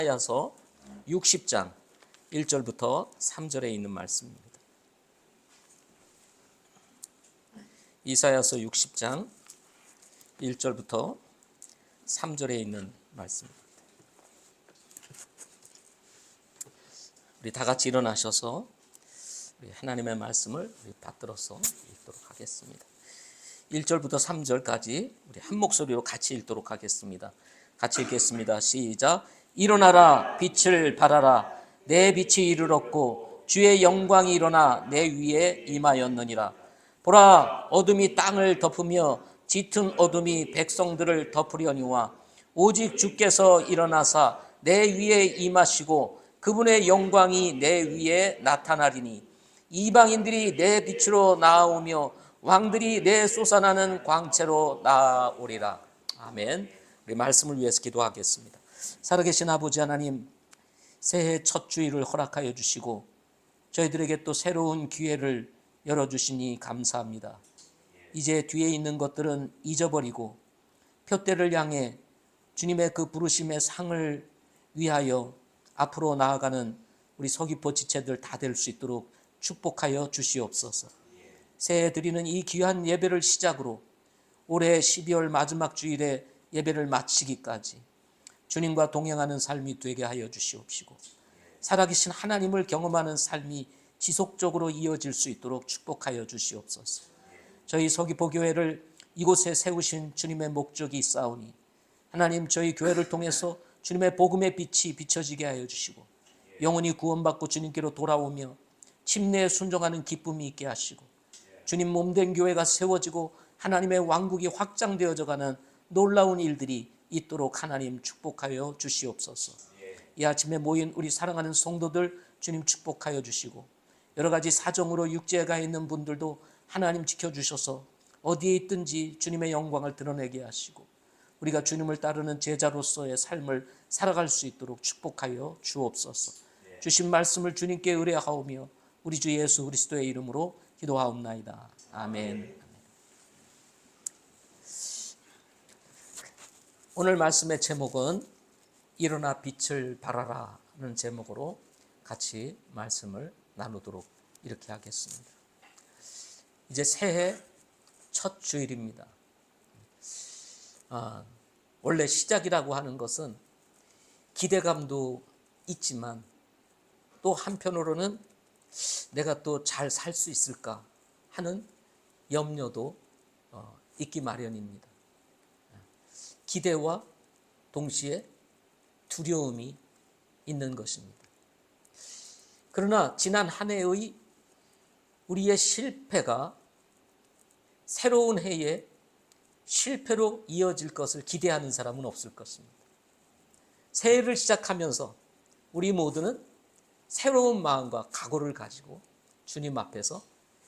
이사야서 60장 1절부터 3절에 있는 말씀입니다. 이사야서 60장 1절부터 3절에 있는 말씀입니다. 우리 다 같이 일어나셔서 우리 하나님의 말씀을 받들어서 읽도록 하겠습니다. 1절부터 3절까지 우리 한 목소리로 같이 읽도록 하겠습니다. 같이 읽겠습니다. 시작. 일어나라, 빛을 발하라. 내 빛이 이르렀고 주의 영광이 일어나 내 위에 임하였느니라. 보라, 어둠이 땅을 덮으며 짙은 어둠이 백성들을 덮으려니와 오직 주께서 일어나사 내 위에 임하시고 그분의 영광이 내 위에 나타나리니 이방인들이 내 빛으로 나아오며 왕들이 내 솟아나는 광채로 나아오리라. 아멘. 우리 말씀을 위해서 기도하겠습니다. 살아계신 아버지 하나님, 새해 첫 주일을 허락하여 주시고 저희들에게 또 새로운 기회를 열어주시니 감사합니다. 이제 뒤에 있는 것들은 잊어버리고 표대를 향해 주님의 그 부르심의 상을 위하여 앞으로 나아가는 우리 서귀포 지체들 다 될 수 있도록 축복하여 주시옵소서. 새해 드리는 이 귀한 예배를 시작으로 올해 12월 마지막 주일에 예배를 마치기까지 주님과 동행하는 삶이 되게 하여 주시옵시고 살아계신 하나님을 경험하는 삶이 지속적으로 이어질 수 있도록 축복하여 주시옵소서. 저희 서귀포 교회를 이곳에 세우신 주님의 목적이 있사오니 하나님, 저희 교회를 통해서 주님의 복음의 빛이 비춰지게 하여 주시고 영혼이 구원받고 주님께로 돌아오며 침례에 순종하는 기쁨이 있게 하시고 주님 몸된 교회가 세워지고 하나님의 왕국이 확장되어져 가는 놀라운 일들이 있도록 하나님 축복하여 주시옵소서. 이 아침에 모인 우리 사랑하는 성도들 주님 축복하여 주시고 여러 가지 사정으로 육지에 가 있는 분들도 하나님 지켜주셔서 어디에 있든지 주님의 영광을 드러내게 하시고 우리가 주님을 따르는 제자로서의 삶을 살아갈 수 있도록 축복하여 주옵소서. 주신 말씀을 주님께 의뢰하오며 우리 주 예수 그리스도의 이름으로 기도하옵나이다. 아멘. 오늘 말씀의 제목은 일어나 빛을 발하라는 제목으로 같이 말씀을 나누도록 이렇게 하겠습니다. 이제 새해 첫 주일입니다. 원래 시작이라고 하는 것은 기대감도 있지만 또 한편으로는 내가 또 잘 살 수 있을까 하는 염려도 있기 마련입니다. 기대와 동시에 두려움이 있는 것입니다. 그러나 지난 한 해의 우리의 실패가 새로운 해에 실패로 이어질 것을 기대하는 사람은 없을 것입니다. 새해를 시작하면서 우리 모두는 새로운 마음과 각오를 가지고 주님 앞에서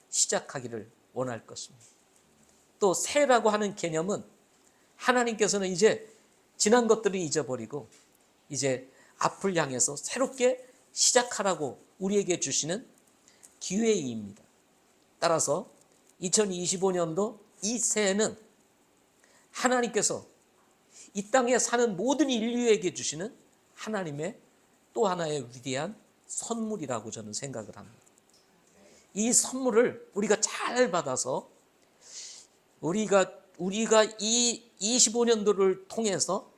시작하기를 원할 것입니다. 또 새해라고 하는 개념은 하나님께서는 이제 지난 것들을 잊어버리고 이제 앞을 향해서 새롭게 시작하라고 우리에게 주시는 기회입니다. 따라서 2025년도 이 새해는 하나님께서 이 땅에 사는 모든 인류에게 주시는 하나님의 또 하나의 위대한 선물이라고 저는 생각을 합니다. 이 선물을 우리가 잘 받아서 우리가 이 25년도를 통해서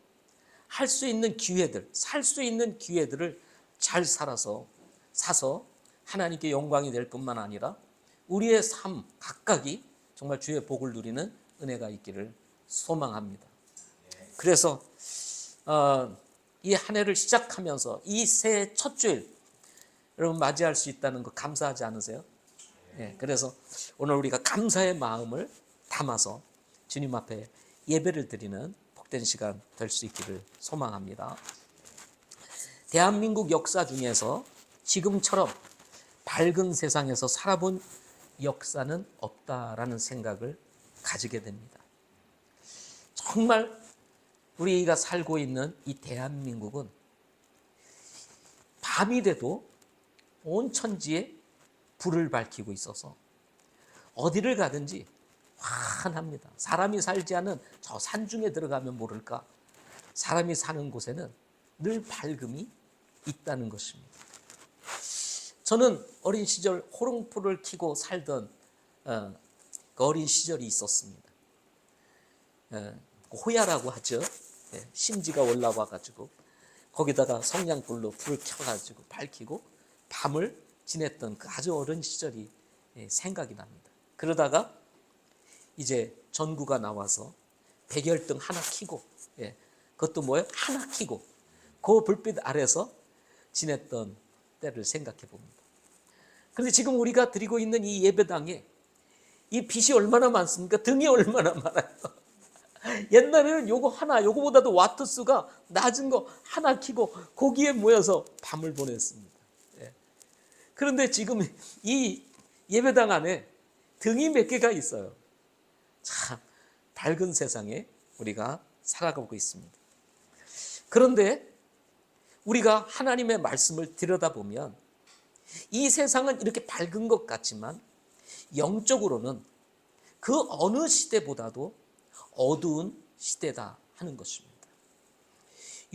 할 수 있는 기회들, 살 수 있는 기회들을 잘 사서 하나님께 영광이 될 뿐만 아니라 우리의 삶 각각이 정말 주의 복을 누리는 은혜가 있기를 소망합니다. 그래서 이 한 해를 시작하면서 이 새해 첫 주일 여러분 맞이할 수 있다는 거 감사하지 않으세요? 네, 그래서 오늘 우리가 감사의 마음을 담아서 주님 앞에 예배를 드리는 복된 시간 될 수 있기를 소망합니다. 대한민국 역사 중에서 지금처럼 밝은 세상에서 살아본 역사는 없다라는 생각을 가지게 됩니다. 정말 우리가 살고 있는 이 대한민국은 밤이 돼도 온 천지에 불을 밝히고 있어서 어디를 가든지 환합니다. 사람이 살지 않은 저 산중에 들어가면 모를까 사람이 사는 곳에는 늘 밝음이 있다는 것입니다. 저는 어린 시절 호롱불을 켜고 살던 그 어린 시절이 있었습니다. 호야라고 하죠. 심지가 올라와 가지고 거기다가 성냥불로 불을 켜가지고 밝히고 밤을 지냈던 그 아주 어린 시절이 생각이 납니다. 그러다가 이제 전구가 나와서 백열등 하나 켜고, 그것도 뭐예요? 하나 켜고 그 불빛 아래서 지냈던 때를 생각해 봅니다. 그런데 지금 우리가 드리고 있는 이 예배당에 이 빛이 얼마나 많습니까? 등이 얼마나 많아요. 옛날에는 요거 하나, 요거보다도 와트 수가 낮은 거 하나 켜고 거기에 모여서 밤을 보냈습니다. 그런데 지금 이 예배당 안에 등이 몇 개가 있어요. 참 밝은 세상에 우리가 살아가고 있습니다. 그런데 우리가 하나님의 말씀을 들여다보면 이 세상은 이렇게 밝은 것 같지만 영적으로는 그 어느 시대보다도 어두운 시대다 하는 것입니다.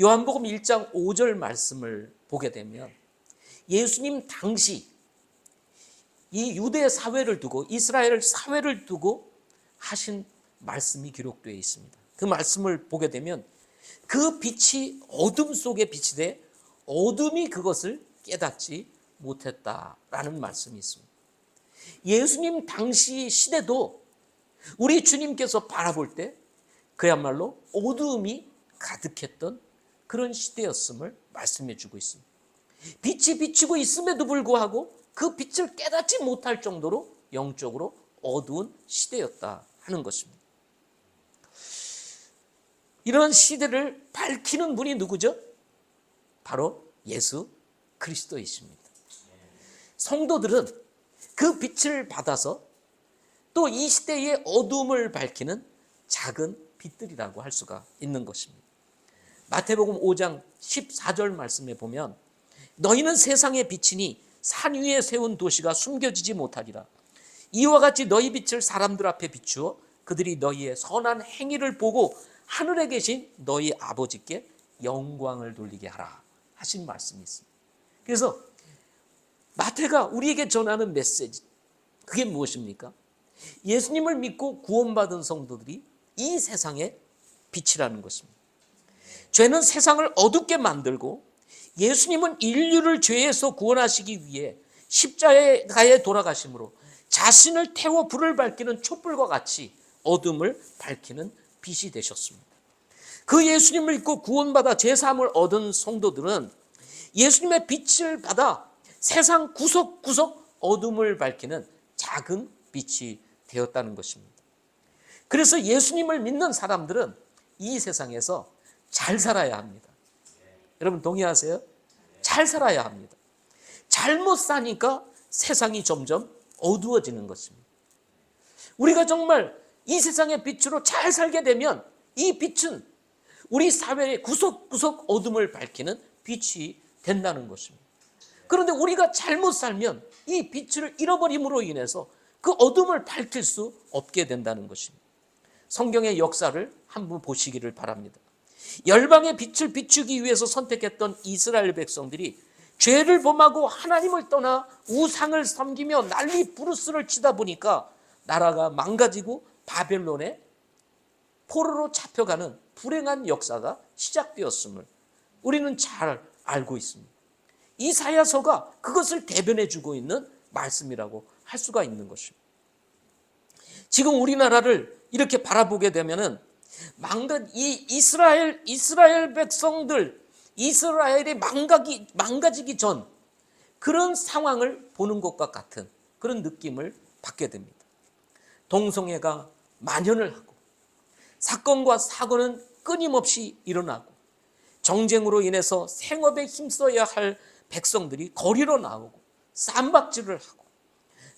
요한복음 1장 5절 말씀을 보게 되면 예수님 당시 이 유대 사회를 두고 이스라엘 사회를 두고 하신 말씀이 기록되어 있습니다. 그 말씀을 보게 되면 그 빛이 어둠 속에 빛이 돼 어둠이 그것을 깨닫지 못했다라는 말씀이 있습니다. 예수님 당시 시대도 우리 주님께서 바라볼 때 그야말로 어두움이 가득했던 그런 시대였음을 말씀해 주고 있습니다. 빛이 비치고 있음에도 불구하고 그 빛을 깨닫지 못할 정도로 영적으로 어두운 시대였다 하는 것입니다. 이런 시대를 밝히는 분이 누구죠? 바로 예수 그리스도이십니다. 성도들은 그 빛을 받아서 또 이 시대의 어둠을 밝히는 작은 빛들이라고 할 수가 있는 것입니다. 마태복음 5장 14절 말씀에 보면 너희는 세상의 빛이니 산 위에 세운 도시가 숨겨지지 못하리라. 이와 같이 너희 빛을 사람들 앞에 비추어 그들이 너희의 선한 행위를 보고 하늘에 계신 너희 아버지께 영광을 돌리게 하라 하신 말씀이 있습니다. 그래서 마태가 우리에게 전하는 메시지, 그게 무엇입니까? 예수님을 믿고 구원받은 성도들이 이 세상의 빛이라는 것입니다. 죄는 세상을 어둡게 만들고 예수님은 인류를 죄에서 구원하시기 위해 십자가에 돌아가심으로 자신을 태워 불을 밝히는 촛불과 같이 어둠을 밝히는 빛이 되셨습니다. 그 예수님을 믿고 구원받아 제사함을 얻은 성도들은 예수님의 빛을 받아 세상 구석구석 어둠을 밝히는 작은 빛이 되었다는 것입니다. 그래서 예수님을 믿는 사람들은 이 세상에서 잘 살아야 합니다. 여러분 동의하세요? 잘 살아야 합니다. 잘못 사니까 세상이 점점 어두워지는 것입니다. 우리가 정말 이 세상의 빛으로 잘 살게 되면 이 빛은 우리 사회의 구석구석 어둠을 밝히는 빛이 된다는 것입니다. 그런데 우리가 잘못 살면 이 빛을 잃어버림으로 인해서 그 어둠을 밝힐 수 없게 된다는 것입니다. 성경의 역사를 한번 보시기를 바랍니다. 열방의 빛을 비추기 위해서 선택했던 이스라엘 백성들이 죄를 범하고 하나님을 떠나 우상을 섬기며 난리 부르스를 치다 보니까 나라가 망가지고 바벨론에 포로로 잡혀가는 불행한 역사가 시작되었음을 우리는 잘 알고 있습니다. 이사야서가 그것을 대변해 주고 있는 말씀이라고 할 수가 있는 것입니다. 지금 우리나라를 이렇게 바라보게 되면은 이 이스라엘 백성들, 이스라엘이 망가지기 전 그런 상황을 보는 것과 같은 그런 느낌을 받게 됩니다. 동성애가 만연을 하고 사건과 사고는 끊임없이 일어나고 정쟁으로 인해서 생업에 힘써야 할 백성들이 거리로 나오고 쌈박질을 하고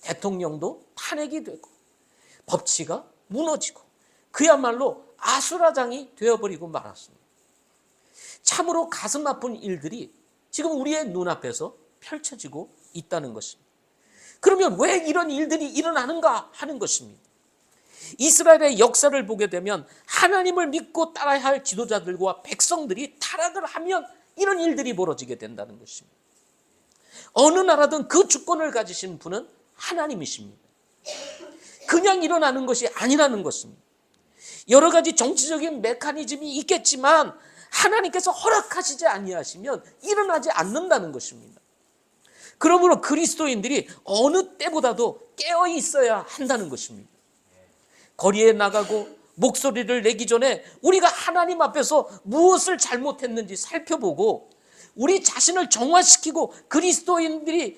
대통령도 탄핵이 되고 법치가 무너지고 그야말로 아수라장이 되어버리고 말았습니다. 참으로 가슴 아픈 일들이 지금 우리의 눈앞에서 펼쳐지고 있다는 것입니다. 그러면 왜 이런 일들이 일어나는가 하는 것입니다. 이스라엘의 역사를 보게 되면 하나님을 믿고 따라야 할 지도자들과 백성들이 타락을 하면 이런 일들이 벌어지게 된다는 것입니다. 어느 나라든 그 주권을 가지신 분은 하나님이십니다. 그냥 일어나는 것이 아니라는 것입니다. 여러 가지 정치적인 메커니즘이 있겠지만 하나님께서 허락하시지 아니하시면 일어나지 않는다는 것입니다. 그러므로 그리스도인들이 어느 때보다도 깨어 있어야 한다는 것입니다. 거리에 나가고 목소리를 내기 전에 우리가 하나님 앞에서 무엇을 잘못했는지 살펴보고 우리 자신을 정화시키고 그리스도인들의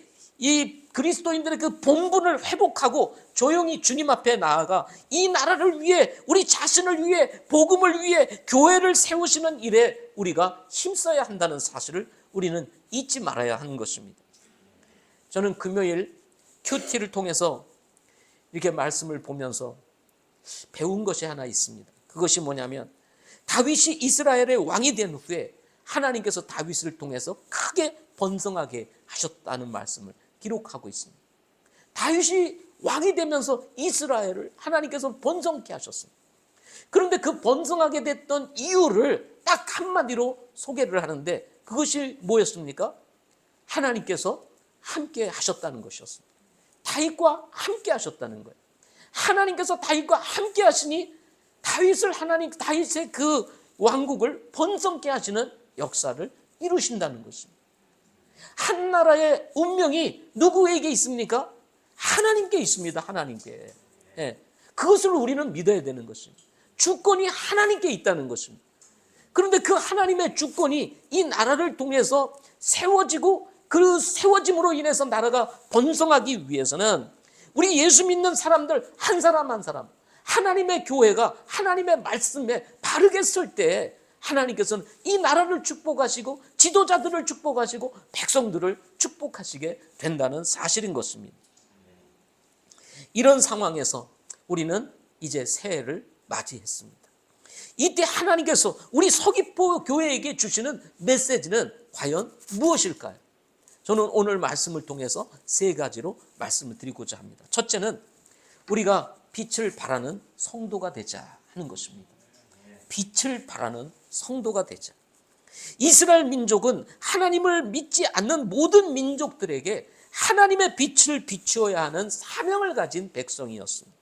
그 본분을 회복하고 조용히 주님 앞에 나아가 이 나라를 위해, 우리 자신을 위해, 복음을 위해 교회를 세우시는 일에 우리가 힘써야 한다는 사실을 우리는 잊지 말아야 하는 것입니다. 저는 금요일 큐티를 통해서 이렇게 말씀을 보면서 배운 것이 하나 있습니다. 그것이 뭐냐면 다윗이 이스라엘의 왕이 된 후에 하나님께서 다윗을 통해서 크게 번성하게 하셨다는 말씀을 기록하고 있습니다. 다윗이 왕이 되면서 이스라엘을 하나님께서 번성케 하셨습니다. 그런데 그 번성하게 됐던 이유를 딱 한마디로 소개를 하는데 그것이 뭐였습니까? 하나님께서 함께 하셨다는 것이었습니다. 다윗과 함께 하셨다는 거예요. 하나님께서 다윗과 함께 하시니 다윗의 그 왕국을 번성케 하시는 역사를 이루신다는 것입니다. 한 나라의 운명이 누구에게 있습니까? 하나님께 있습니다. 하나님께. 그것을 우리는 믿어야 되는 것입니다. 주권이 하나님께 있다는 것입니다. 그런데 그 하나님의 주권이 이 나라를 통해서 세워지고 그 세워짐으로 인해서 나라가 번성하기 위해서는 우리 예수 믿는 사람들 한 사람 한 사람, 하나님의 교회가 하나님의 말씀에 바르게 설 때 하나님께서는 이 나라를 축복하시고 지도자들을 축복하시고 백성들을 축복하시게 된다는 사실인 것입니다. 이런 상황에서 우리는 이제 새해를 맞이했습니다. 이때 하나님께서 우리 서귀포 교회에게 주시는 메시지는 과연 무엇일까요? 저는 오늘 말씀을 통해서 세 가지로 말씀을 드리고자 합니다. 첫째는 우리가 빛을 발하는 성도가 되자 하는 것입니다. 빛을 발하는 성도가 되자. 이스라엘 민족은 하나님을 믿지 않는 모든 민족들에게 하나님의 빛을 비추어야 하는 사명을 가진 백성이었습니다.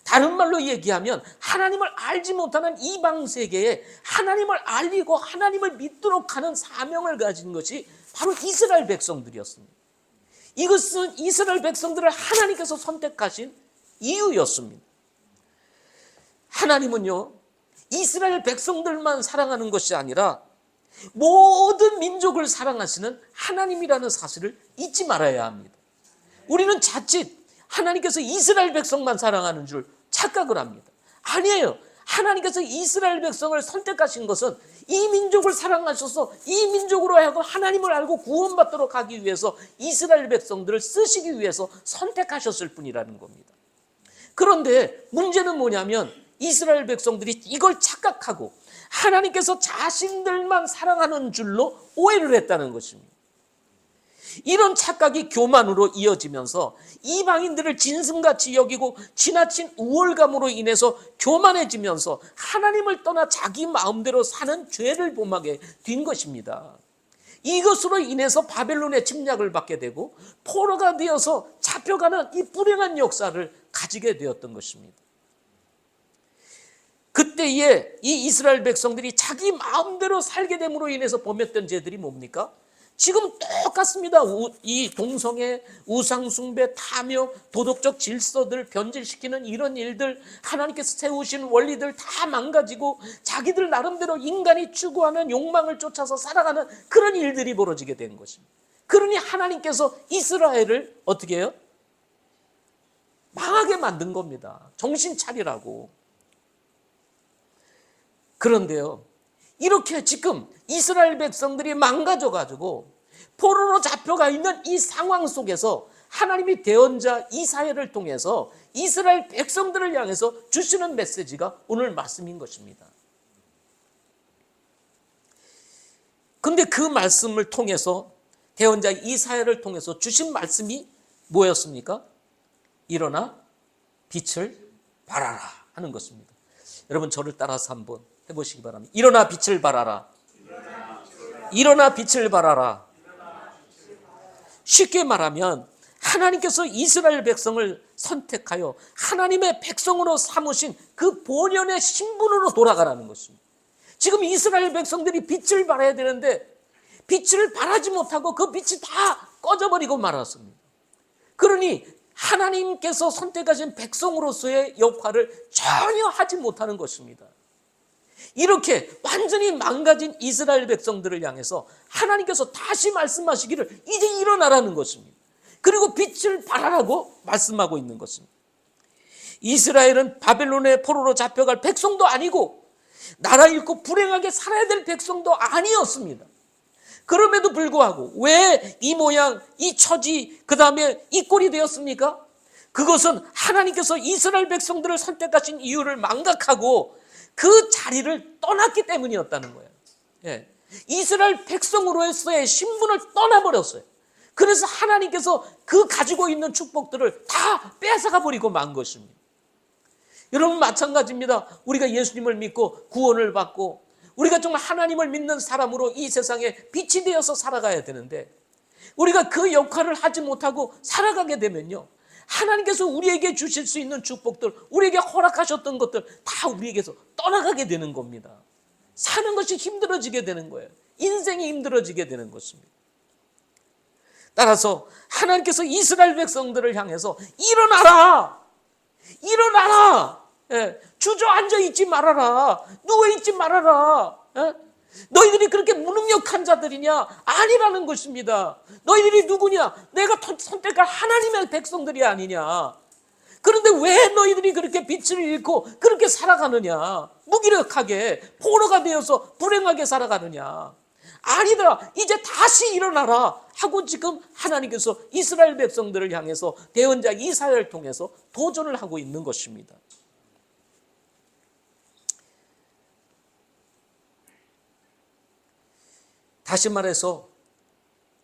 다른 말로 얘기하면 하나님을 알지 못하는 이방 세계에 하나님을 알리고 하나님을 믿도록 하는 사명을 가진 것이 바로 이스라엘 백성들이었습니다. 이것은 이스라엘 백성들을 하나님께서 선택하신 이유였습니다. 하나님은요, 이스라엘 백성들만 사랑하는 것이 아니라 모든 민족을 사랑하시는 하나님이라는 사실을 잊지 말아야 합니다. 우리는 자칫 하나님께서 이스라엘 백성만 사랑하는 줄 착각을 합니다. 아니에요. 하나님께서 이스라엘 백성을 선택하신 것은 이 민족을 사랑하셔서 이 민족으로 하여금 하나님을 알고 구원받도록 하기 위해서 이스라엘 백성들을 쓰시기 위해서 선택하셨을 뿐이라는 겁니다. 그런데 문제는 뭐냐면 이스라엘 백성들이 이걸 착각하고 하나님께서 자신들만 사랑하는 줄로 오해를 했다는 것입니다. 이런 착각이 교만으로 이어지면서 이방인들을 짐승같이 여기고 지나친 우월감으로 인해서 교만해지면서 하나님을 떠나 자기 마음대로 사는 죄를 범하게 된 것입니다. 이것으로 인해서 바벨론의 침략을 받게 되고 포로가 되어서 잡혀가는 이 불행한 역사를 가지게 되었던 것입니다. 그때에 이 이스라엘 백성들이 자기 마음대로 살게 됨으로 인해서 범했던 죄들이 뭡니까? 지금 똑같습니다. 이 동성애, 우상숭배, 탐욕, 도덕적 질서들 변질시키는 이런 일들, 하나님께서 세우신 원리들 다 망가지고 자기들 나름대로 인간이 추구하는 욕망을 쫓아서 살아가는 그런 일들이 벌어지게 된 것입니다. 그러니 하나님께서 이스라엘을 어떻게 해요? 망하게 만든 겁니다. 정신 차리라고. 그런데요, 이렇게 지금 이스라엘 백성들이 망가져가지고 포로로 잡혀가 있는 이 상황 속에서 하나님이 대언자 이사야를 통해서 이스라엘 백성들을 향해서 주시는 메시지가 오늘 말씀인 것입니다. 그런데 그 말씀을 통해서 대언자 이사야를 통해서 주신 말씀이 뭐였습니까? 일어나 빛을 발하라 하는 것입니다. 여러분 저를 따라서 한번 해보시기 바랍니다. 일어나 빛을 발하라. 일어나 빛을 발하라. 쉽게 말하면 하나님께서 이스라엘 백성을 선택하여 하나님의 백성으로 삼으신 그 본연의 신분으로 돌아가라는 것입니다. 지금 이스라엘 백성들이 빛을 발해야 되는데 빛을 발하지 못하고 그 빛이 다 꺼져버리고 말았습니다. 그러니 하나님께서 선택하신 백성으로서의 역할을 전혀 하지 못하는 것입니다. 이렇게 완전히 망가진 이스라엘 백성들을 향해서 하나님께서 다시 말씀하시기를 이제 일어나라는 것입니다. 그리고 빛을 발하라고 말씀하고 있는 것입니다. 이스라엘은 바벨론의 포로로 잡혀갈 백성도 아니고 나라 잃고 불행하게 살아야 될 백성도 아니었습니다. 그럼에도 불구하고 왜 이 모양, 이 처지, 그 다음에 이 꼴이 되었습니까? 그것은 하나님께서 이스라엘 백성들을 선택하신 이유를 망각하고 그 자리를 떠났기 때문이었다는 거예요. 예. 이스라엘 백성으로서의 신분을 떠나버렸어요. 그래서 하나님께서 그 가지고 있는 축복들을 다 뺏어가 버리고 만 것입니다. 여러분 마찬가지입니다. 우리가 예수님을 믿고 구원을 받고 우리가 정말 하나님을 믿는 사람으로 이 세상에 빛이 되어서 살아가야 되는데 우리가 그 역할을 하지 못하고 살아가게 되면요, 하나님께서 우리에게 주실 수 있는 축복들, 우리에게 허락하셨던 것들 다 우리에게서 떠나가게 되는 겁니다. 사는 것이 힘들어지게 되는 거예요. 인생이 힘들어지게 되는 것입니다. 따라서 하나님께서 이스라엘 백성들을 향해서 일어나라! 일어나라! 예, 주저앉아 있지 말아라. 누워있지 말아라. 예? 너희들이 그렇게 무능력한 자들이냐? 아니라는 것입니다. 너희들이 누구냐? 내가 선택할 하나님의 백성들이 아니냐? 그런데 왜 너희들이 그렇게 빛을 잃고 그렇게 살아가느냐? 무기력하게 포로가 되어서 불행하게 살아가느냐? 아니다. 이제 다시 일어나라 하고 지금 하나님께서 이스라엘 백성들을 향해서 대언자 이사야를 통해서 도전을 하고 있는 것입니다. 다시 말해서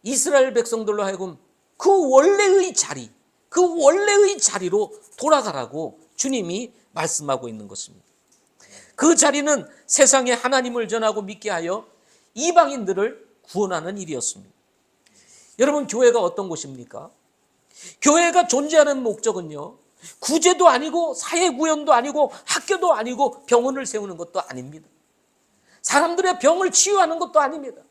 이스라엘 백성들로 하여금 그 원래의 자리, 그 원래의 자리로 돌아가라고 주님이 말씀하고 있는 것입니다. 그 자리는 세상에 하나님을 전하고 믿게 하여 이방인들을 구원하는 일이었습니다. 여러분, 교회가 어떤 곳입니까? 교회가 존재하는 목적은요, 구제도 아니고 사회구현도 아니고 학교도 아니고 병원을 세우는 것도 아닙니다. 사람들의 병을 치유하는 것도 아닙니다.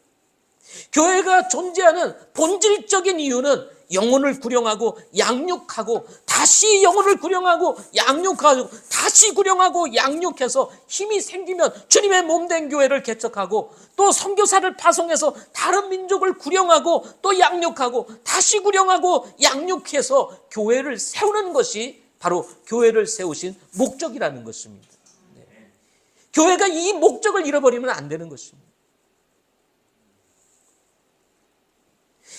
교회가 존재하는 본질적인 이유는 영혼을 구령하고 양육하고 다시 영혼을 구령하고 양육하고 다시 구령하고 양육해서 힘이 생기면 주님의 몸된 교회를 개척하고 또 선교사를 파송해서 다른 민족을 구령하고 또 양육하고 다시 구령하고 양육해서 교회를 세우는 것이 바로 교회를 세우신 목적이라는 것입니다. 교회가 이 목적을 잃어버리면 안 되는 것입니다.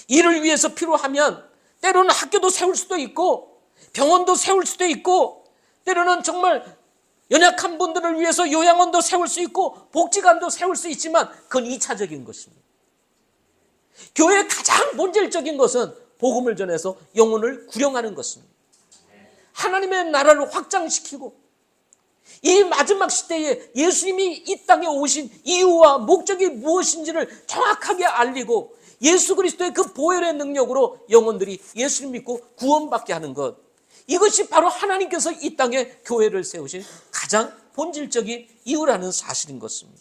이를 위해서 필요하면 때로는 학교도 세울 수도 있고 병원도 세울 수도 있고 때로는 정말 연약한 분들을 위해서 요양원도 세울 수 있고 복지관도 세울 수 있지만 그건 2차적인 것입니다. 교회의 가장 본질적인 것은 복음을 전해서 영혼을 구령하는 것입니다. 하나님의 나라를 확장시키고 이 마지막 시대에 예수님이 이 땅에 오신 이유와 목적이 무엇인지를 정확하게 알리고 예수 그리스도의 그 보혈의 능력으로 영혼들이 예수를 믿고 구원받게 하는 것, 이것이 바로 하나님께서 이 땅에 교회를 세우신 가장 본질적인 이유라는 사실인 것입니다.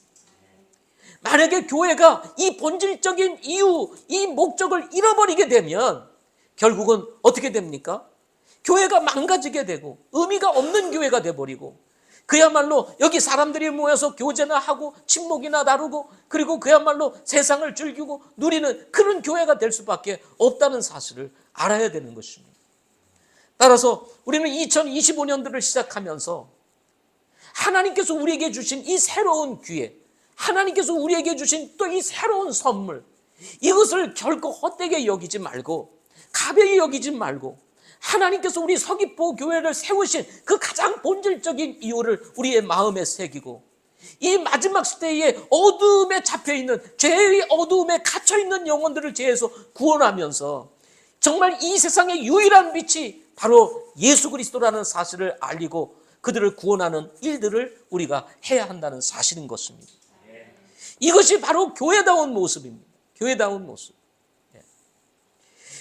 만약에 교회가 이 본질적인 이유, 이 목적을 잃어버리게 되면 결국은 어떻게 됩니까? 교회가 망가지게 되고 의미가 없는 교회가 돼버리고 그야말로 여기 사람들이 모여서 교제나 하고 친목이나 나누고 그리고 그야말로 세상을 즐기고 누리는 그런 교회가 될 수밖에 없다는 사실을 알아야 되는 것입니다. 따라서 우리는 2025년도를 시작하면서 하나님께서 우리에게 주신 이 새로운 기회, 하나님께서 우리에게 주신 또 이 새로운 선물, 이것을 결코 헛되게 여기지 말고 가벼이 여기지 말고 하나님께서 우리 서귀포 교회를 세우신 그 가장 본질적인 이유를 우리의 마음에 새기고 이 마지막 시대에 어두움에 잡혀있는 죄의 어두움에 갇혀있는 영혼들을 죄에서 구원하면서 정말 이 세상의 유일한 빛이 바로 예수 그리스도라는 사실을 알리고 그들을 구원하는 일들을 우리가 해야 한다는 사실인 것입니다. 이것이 바로 교회다운 모습입니다. 교회다운 모습.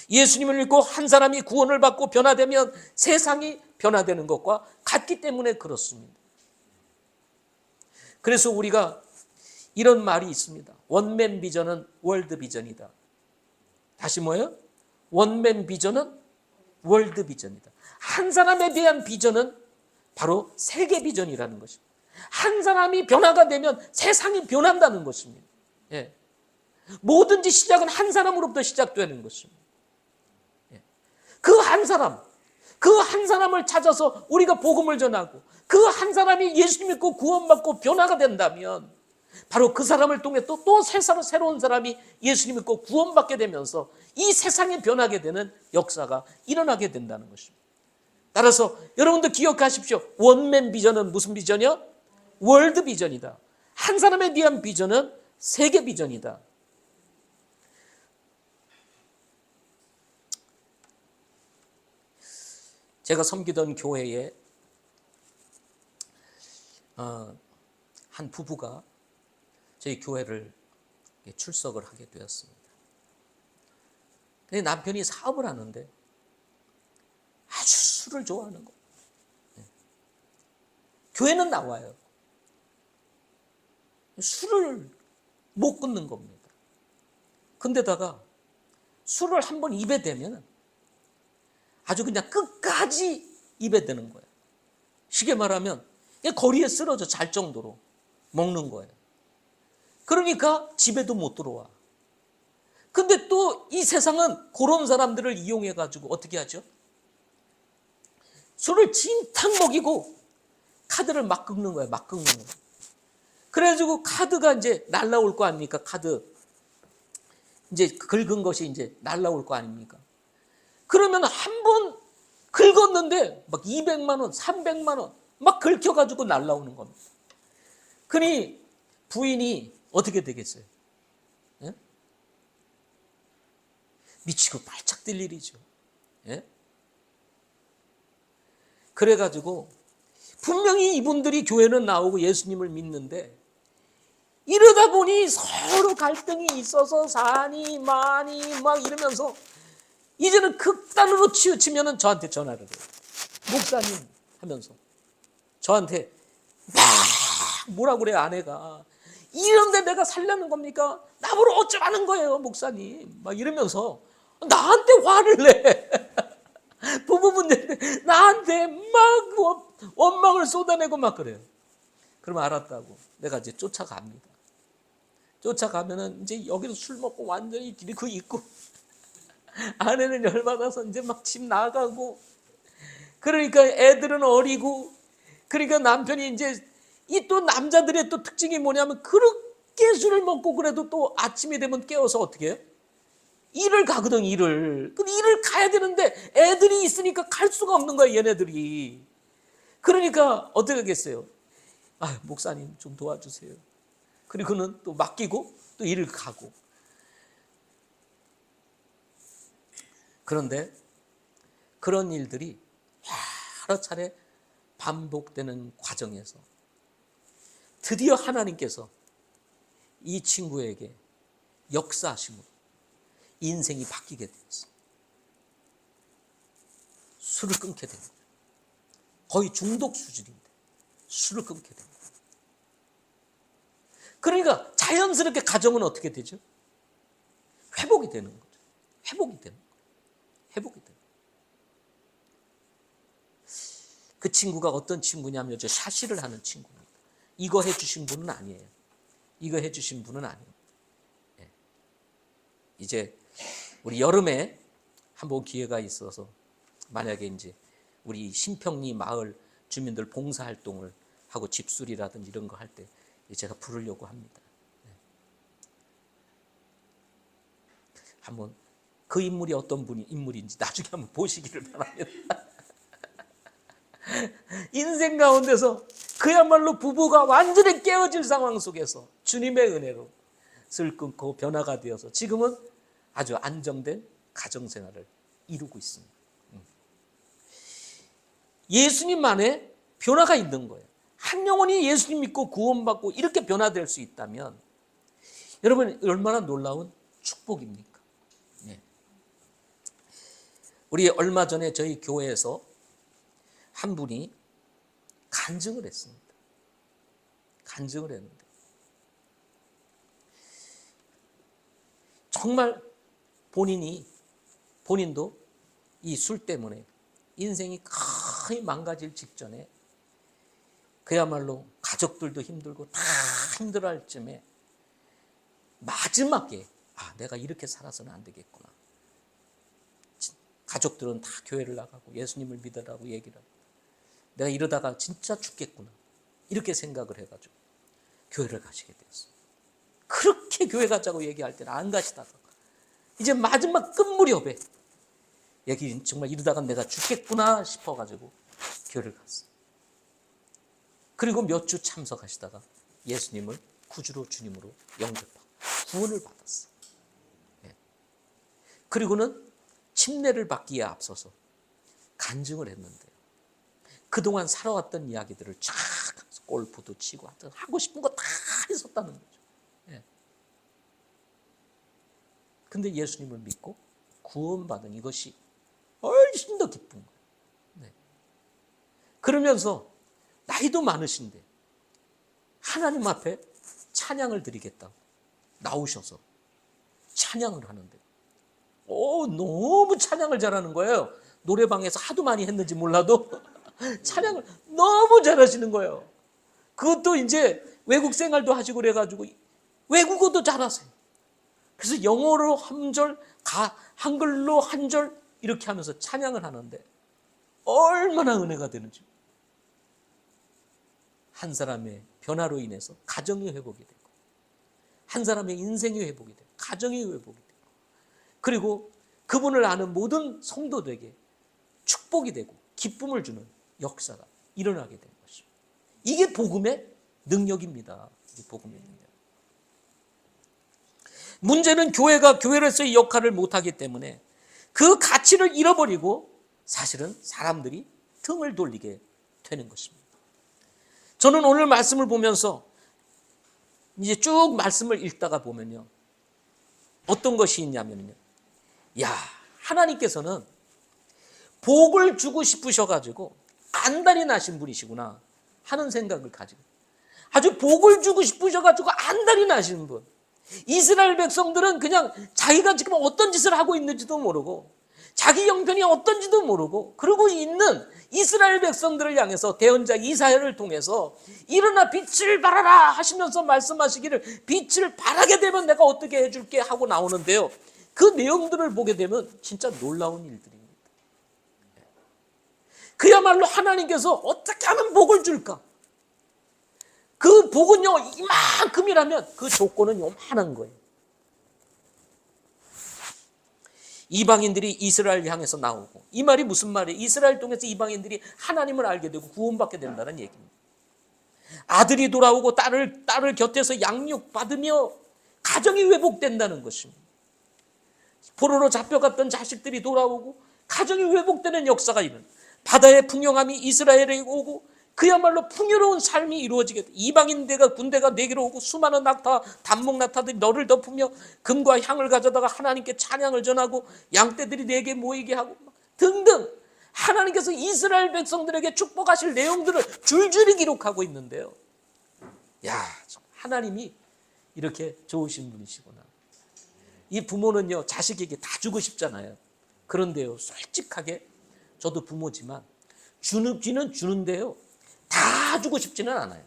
예수님을 믿고 한 사람이 구원을 받고 변화되면 세상이 변화되는 것과 같기 때문에 그렇습니다. 그래서 우리가 이런 말이 있습니다. 원맨 비전은 월드 비전이다. 다시 뭐예요? 원맨 비전은 월드 비전이다. 한 사람에 대한 비전은 바로 세계 비전이라는 것입니다. 한 사람이 변화가 되면 세상이 변한다는 것입니다. 예. 뭐든지 시작은 한 사람으로부터 시작되는 것입니다. 예. 그 한 사람을 찾아서 우리가 복음을 전하고 그 한 사람이 예수 믿고 구원받고 변화가 된다면 바로 그 사람을 통해 또 새로운 사람이 예수님 믿고 구원받게 되면서 이 세상이 변하게 되는 역사가 일어나게 된다는 것입니다. 따라서 여러분들 기억하십시오. 원맨 비전은 무슨 비전이요? 월드 비전이다. 한 사람에 대한 비전은 세계 비전이다. 제가 섬기던 교회에 한 부부가 저희 교회를 출석을 하게 되었습니다. 근데 남편이 사업을 하는데 아주 술을 좋아하는 거예요. 교회는 나와요. 술을 못 끊는 겁니다. 근데다가 술을 한번 입에 대면 아주 그냥 끝까지 입에 대는 거예요. 쉽게 말하면 거리에 쓰러져 잘 정도로 먹는 거예요. 그러니까 집에도 못 들어와. 근데 또 이 세상은 그런 사람들을 이용해 가지고 어떻게 하죠? 술을 진탕 먹이고 카드를 막 긁는 거예요. 막 긁는 거예요. 그래가지고 카드가 이제 날라올 거 아닙니까? 카드 이제 긁은 것이 이제 날라올 거 아닙니까? 그러면 한 번 긁었는데 막 200만 원, 300만 원 막 긁혀가지고 날라오는 겁니다. 그러니 부인이 어떻게 되겠어요? 예? 미치고 발작 뛸 일이죠. 예? 그래가지고 분명히 이분들이 교회는 나오고 예수님을 믿는데 이러다 보니 서로 갈등이 있어서 사니 마니 막 이러면서 이제는 극단으로 치우치면 저한테 전화를 해요. 목사님 하면서 저한테 막 뭐라고 그래요. 아내가 이런데 내가 살려는 겁니까? 나보러 어쩌라는 거예요 목사님 막 이러면서 나한테 화를 내. 부부분들 나한테 막 원망을 쏟아내고 막 그래요. 그러면 알았다고 내가 이제 쫓아갑니다. 쫓아가면은 이제 여기서 술 먹고 완전히 그 있고 아내는 열받아서 이제 막 집 나가고 그러니까 애들은 어리고 그러니까 남편이 이제 이 또 남자들의 또 특징이 뭐냐면 그렇게 술을 먹고 그래도 또 아침이 되면 깨워서 어떻게 해요? 일을 가거든 일을. 근데 일을 가야 되는데 애들이 있으니까 갈 수가 없는 거야 얘네들이. 그러니까 어떻게 하겠어요? 아 목사님 좀 도와주세요. 그리고는 또 맡기고 또 일을 가고. 그런데 그런 일들이 여러 차례 반복되는 과정에서 드디어 하나님께서 이 친구에게 역사하심으로 인생이 바뀌게 되었습니다. 술을 끊게 됩니다. 거의 중독 수준인데 술을 끊게 됩니다. 그러니까 자연스럽게 가정은 어떻게 되죠? 회복이 되는 거죠. 회복이 되는 거예요. 회복이 되는 거예요. 그 친구가 어떤 친구냐면 저 샤시를 하는 친구입니다. 이거 해주신 분은 아니에요. 이거 해주신 분은 아니에요. 네. 이제 우리 여름에 한번 기회가 있어서 만약에 이제 우리 신평리 마을 주민들 봉사활동을 하고 집수리라든지 이런 거 할 때 제가 부르려고 합니다. 네. 한번 그 인물이 어떤 인물인지 나중에 한번 보시기를 바랍니다. 인생 가운데서 그야말로 부부가 완전히 깨어질 상황 속에서 주님의 은혜로 슬 끊고 변화가 되어서 지금은 아주 안정된 가정생활을 이루고 있습니다. 예수님 안에 변화가 있는 거예요. 한 영혼이 예수님 믿고 구원받고 이렇게 변화될 수 있다면 여러분 얼마나 놀라운 축복입니까? 네. 우리 얼마 전에 저희 교회에서 한 분이 간증을 했습니다. 간증을 했는데 정말 본인도 이 술 때문에 인생이 거의 망가질 직전에 그야말로 가족들도 힘들고 다 힘들어할 쯤에 마지막에 내가 이렇게 살아서는 안 되겠구나. 가족들은 다 교회를 나가고 예수님을 믿으라고 얘기를 하고 내가 이러다가 진짜 죽겠구나. 이렇게 생각을 해가지고 교회를 가시게 되었어요. 그렇게 교회 가자고 얘기할 때는 안 가시다가 이제 마지막 끝무렵에 여기 정말 이러다가 내가 죽겠구나 싶어가지고 교회를 갔어요. 그리고 몇 주 참석하시다가 예수님을 구주로 주님으로 영접하고 구원을 받았어요. 네. 그리고는 침례를 받기에 앞서서 간증을 했는데요. 그동안 살아왔던 이야기들을 쫙 골프도 치고 하고 싶은 거 다 했었다는 거죠. 네. 근데 예수님을 믿고 구원받은 이것이 훨씬 더 기쁜 거예요. 네. 그러면서 나이도 많으신데 하나님 앞에 찬양을 드리겠다고 나오셔서 찬양을 하는데 너무 찬양을 잘하는 거예요. 노래방에서 하도 많이 했는지 몰라도 찬양을 너무 잘하시는 거예요. 그것도 이제 외국 생활도 하시고 그래가지고 외국어도 잘하세요. 그래서 영어로 한 절, 한글로 한 절 이렇게 하면서 찬양을 하는데 얼마나 은혜가 되는지. 한 사람의 변화로 인해서 가정이 회복이 되고 한 사람의 인생이 회복이 되고 가정이 회복이 되고 그리고 그분을 아는 모든 성도들에게 축복이 되고 기쁨을 주는 역사가 일어나게 된 것입니다. 이게 복음의 능력입니다. 이게 복음의 능력. 문제는 교회가 교회로서의 역할을 못하기 때문에 그 가치를 잃어버리고 사실은 사람들이 등을 돌리게 되는 것입니다. 저는 오늘 말씀을 보면서 이제 쭉 말씀을 읽다가 보면요. 어떤 것이 있냐면요. 하나님께서는 복을 주고 싶으셔가지고 안달이 나신 분이시구나 하는 생각을 가지고 아주 복을 주고 싶으셔가지고 안달이 나신 분. 이스라엘 백성들은 그냥 자기가 지금 어떤 짓을 하고 있는지도 모르고 자기 형편이 어떤지도 모르고 그러고 있는 이스라엘 백성들을 향해서 대언자 이사야를 통해서 일어나 빛을 발하라 하시면서 말씀하시기를 빛을 발하게 되면 내가 어떻게 해줄게 하고 나오는데요. 그 내용들을 보게 되면 진짜 놀라운 일들입니다. 그야말로 하나님께서 어떻게 하면 복을 줄까? 그 복은요 이만큼이라면 그 조건은 요만한 거예요. 이방인들이 이스라엘 향해서 나오고 이 말이 무슨 말이에요? 이스라엘 통해서 이방인들이 하나님을 알게 되고 구원받게 된다는 얘기입니다. 아들이 돌아오고 딸을 곁에서 양육받으며 가정이 회복된다는 것입니다. 포로로 잡혀갔던 자식들이 돌아오고 가정이 회복되는 역사가 일어나 바다의 풍요함이 이스라엘에 오고 그야말로 풍요로운 삶이 이루어지게 돼. 이방인 군대가 내게로 오고 수많은 낙타, 단목 낙타들이 너를 덮으며 금과 향을 가져다가 하나님께 찬양을 전하고 양떼들이 내게 모이게 하고 등등 하나님께서 이스라엘 백성들에게 축복하실 내용들을 줄줄이 기록하고 있는데요. 하나님이 이렇게 좋으신 분이시구나. 이 부모는요 자식에게 다 주고 싶잖아요. 그런데요 솔직하게 저도 부모지만 주는 주는데요 다 주고 싶지는 않아요.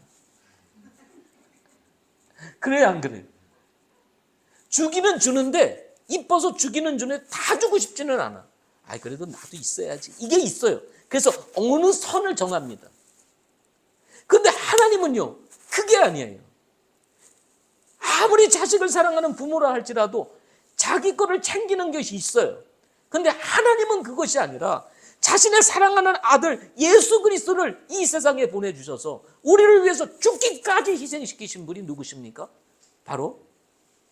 그래요 안 그래요? 주기는 주는데 이뻐서 주기는 주는데 다 주고 싶지는 않아. 그래도 나도 있어야지. 이게 있어요. 그래서 어느 선을 정합니다. 그런데 하나님은요 그게 아니에요. 아무리 자식을 사랑하는 부모라 할지라도 자기 거를 챙기는 것이 있어요. 그런데 하나님은 그것이 아니라 자신의 사랑하는 아들 예수 그리스도를 이 세상에 보내주셔서 우리를 위해서 죽기까지 희생시키신 분이 누구십니까? 바로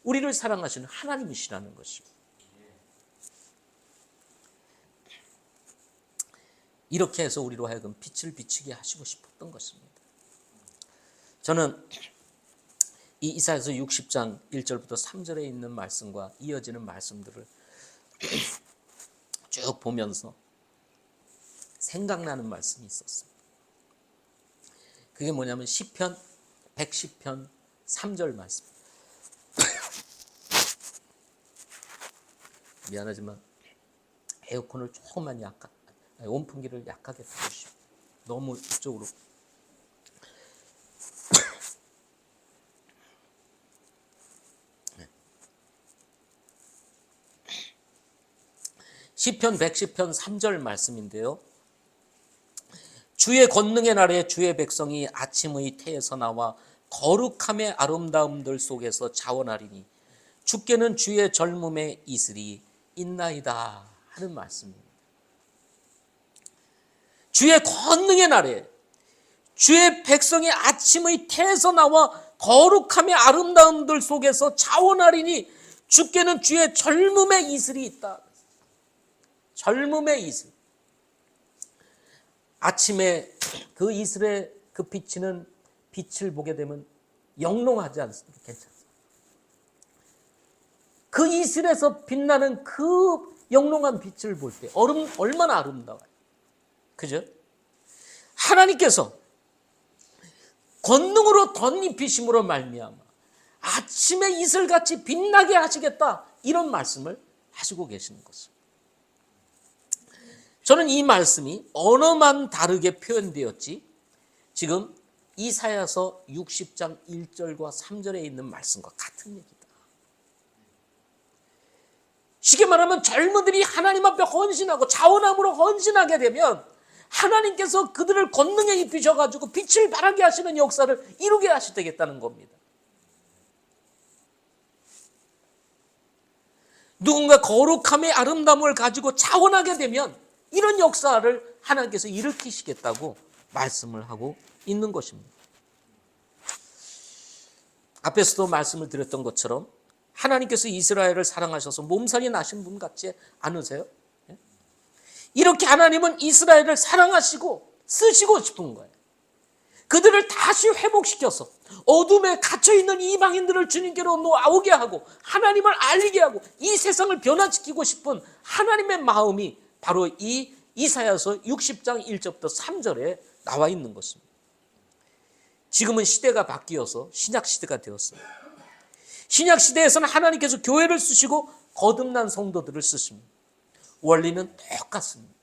우리를 사랑하시는 하나님이시라는 것입니다. 이렇게 해서 우리로 하여금 빛을 비치게 하시고 싶었던 것입니다. 저는 이 이사야서 60장 1절부터 3절에 있는 말씀과 이어지는 말씀들을 쭉 보면서 생각나는 말씀이 있었어요. 그게 뭐냐면 시편 110편 3절 말씀. 미안하지만 에어컨을 조금만 온풍기를 약하게 틀어주시오. 너무 이쪽으로. 시편 110편 3절 말씀인데요. 주의 권능의 날에 주의 백성이 아침의 태에서 나와 거룩함의 아름다움들 속에서 자원하리니 주께는 주의 젊음의 이슬이 있나이다 하는 말씀입니다. 주의 권능의 날에 주의 백성이 아침의 태에서 나와 거룩함의 아름다움들 속에서 자원하리니 주께는 주의 젊음의 이슬이 있다. 젊음의 이슬. 아침에 그 이슬에 그 비치는 빛을 보게 되면 영롱하지 않습니까? 괜찮습니다. 그 이슬에서 빛나는 그 영롱한 빛을 볼 때 얼마나 아름다워요. 그죠? 하나님께서 권능으로 덧입히심으로 말미암아 아침의 이슬같이 빛나게 하시겠다, 이런 말씀을 하시고 계시는 것입니다. 저는 이 말씀이 언어만 다르게 표현되었지 지금 이사야서 60장 1절과 3절에 있는 말씀과 같은 얘기다. 쉽게 말하면 젊은이들이 하나님 앞에 헌신하고 자원함으로 헌신하게 되면 하나님께서 그들을 권능에 입히셔가지고 빛을 발하게 하시는 역사를 이루게 하시겠다는 겁니다. 누군가 거룩함의 아름다움을 가지고 자원하게 되면 이런 역사를 하나님께서 일으키시겠다고 말씀을 하고 있는 것입니다. 앞에서도 말씀을 드렸던 것처럼 하나님께서 이스라엘을 사랑하셔서 몸살이 나신 분 같지 않으세요? 이렇게 하나님은 이스라엘을 사랑하시고 쓰시고 싶은 거예요. 그들을 다시 회복시켜서 어둠에 갇혀있는 이방인들을 주님께로 나오게 하고 하나님을 알리게 하고 이 세상을 변화시키고 싶은 하나님의 마음이 바로 이 이사야서 60장 1절부터 3절에 나와 있는 것입니다. 지금은 시대가 바뀌어서 신약 시대가 되었습니다. 신약 시대에서는 하나님께서 교회를 쓰시고 거듭난 성도들을 쓰십니다. 원리는 똑같습니다.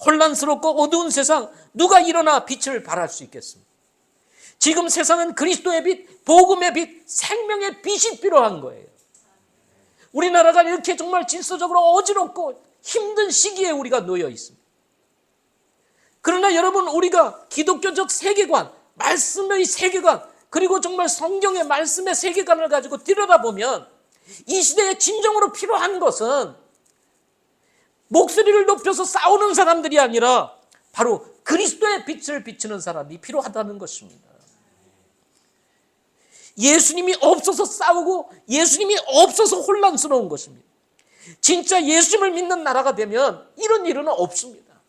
혼란스럽고 어두운 세상, 누가 일어나 빛을 발할 수 있겠습니까? 지금 세상은 그리스도의 빛, 복음의 빛, 생명의 빛이 필요한 거예요. 우리나라가 이렇게 정말 질서적으로 어지럽고 힘든 시기에 우리가 놓여 있습니다. 그러나 여러분, 우리가 기독교적 세계관, 말씀의 세계관, 그리고 정말 성경의 말씀의 세계관을 가지고 들여다보면 이 시대에 진정으로 필요한 것은 목소리를 높여서 싸우는 사람들이 아니라 바로 그리스도의 빛을 비추는 사람이 필요하다는 것입니다. 예수님이 없어서 싸우고 예수님이 없어서 혼란스러운 것입니다. 진짜 예수님을 믿는 나라가 되면 이런 일은 없습니다.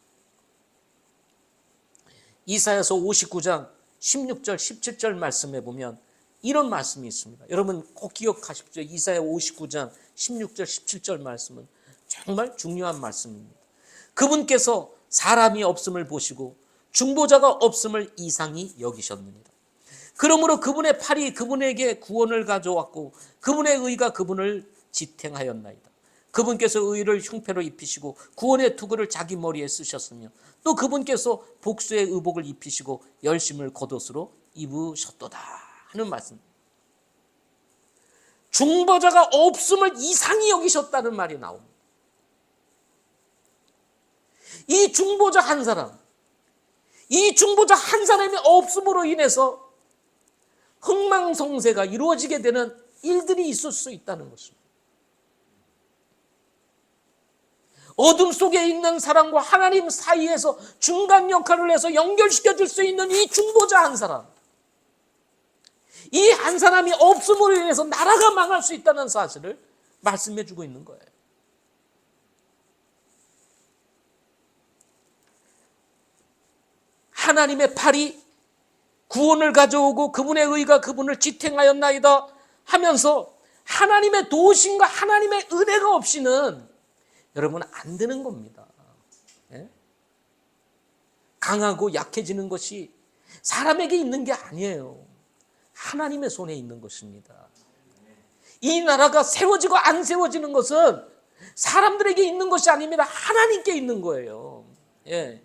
이사야서 59장 16절 17절 말씀에 보면 이런 말씀이 있습니다. 여러분 꼭 기억하십시오. 이사야 59장 16절 17절 말씀은 정말 중요한 말씀입니다. 그분께서 사람이 없음을 보시고 중보자가 없음을 이상히 여기셨느니라. 그러므로 그분의 팔이 그분에게 구원을 가져왔고 그분의 의가 그분을 지탱하였나이다. 그분께서 의를 흉패로 입히시고 구원의 투구를 자기 머리에 쓰셨으며 또 그분께서 복수의 의복을 입히시고 열심을 겉옷으로 입으셨도다 하는 말씀. 중보자가 없음을 이상히 여기셨다는 말이 나옵니다. 이 중보자 한 사람, 이 중보자 한 사람이 없음으로 인해서 흥망성쇠가 이루어지게 되는 일들이 있을 수 있다는 것입니다. 어둠 속에 있는 사람과 하나님 사이에서 중간 역할을 해서 연결시켜 줄 수 있는 이 중보자 한 사람, 이 한 사람이 없음으로 인해서 나라가 망할 수 있다는 사실을 말씀해 주고 있는 거예요. 하나님의 팔이 구원을 가져오고 그분의 의가 그분을 지탱하였나이다 하면서 하나님의 도우심과 하나님의 은혜가 없이는 여러분 안 되는 겁니다. 예? 강하고 약해지는 것이 사람에게 있는 게 아니에요. 하나님의 손에 있는 것입니다. 이 나라가 세워지고 안 세워지는 것은 사람들에게 있는 것이 아닙니다. 하나님께 있는 거예요. 예.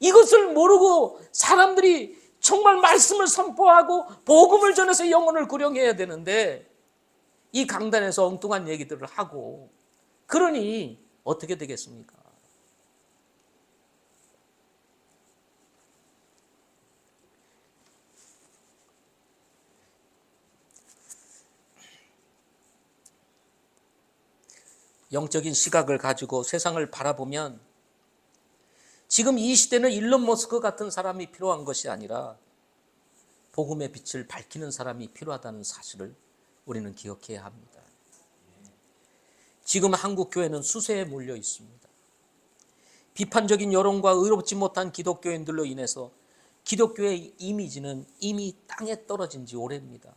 이것을 모르고 사람들이 정말 말씀을 선포하고 복음을 전해서 영혼을 구령해야 되는데 이 강단에서 엉뚱한 얘기들을 하고 그러니 어떻게 되겠습니까? 영적인 시각을 가지고 세상을 바라보면 지금 이 시대는 일론 머스크 같은 사람이 필요한 것이 아니라 복음의 빛을 밝히는 사람이 필요하다는 사실을 우리는 기억해야 합니다. 지금 한국 교회는 수세에 몰려 있습니다. 비판적인 여론과 의롭지 못한 기독교인들로 인해서 기독교의 이미지는 이미 땅에 떨어진 지 오래입니다.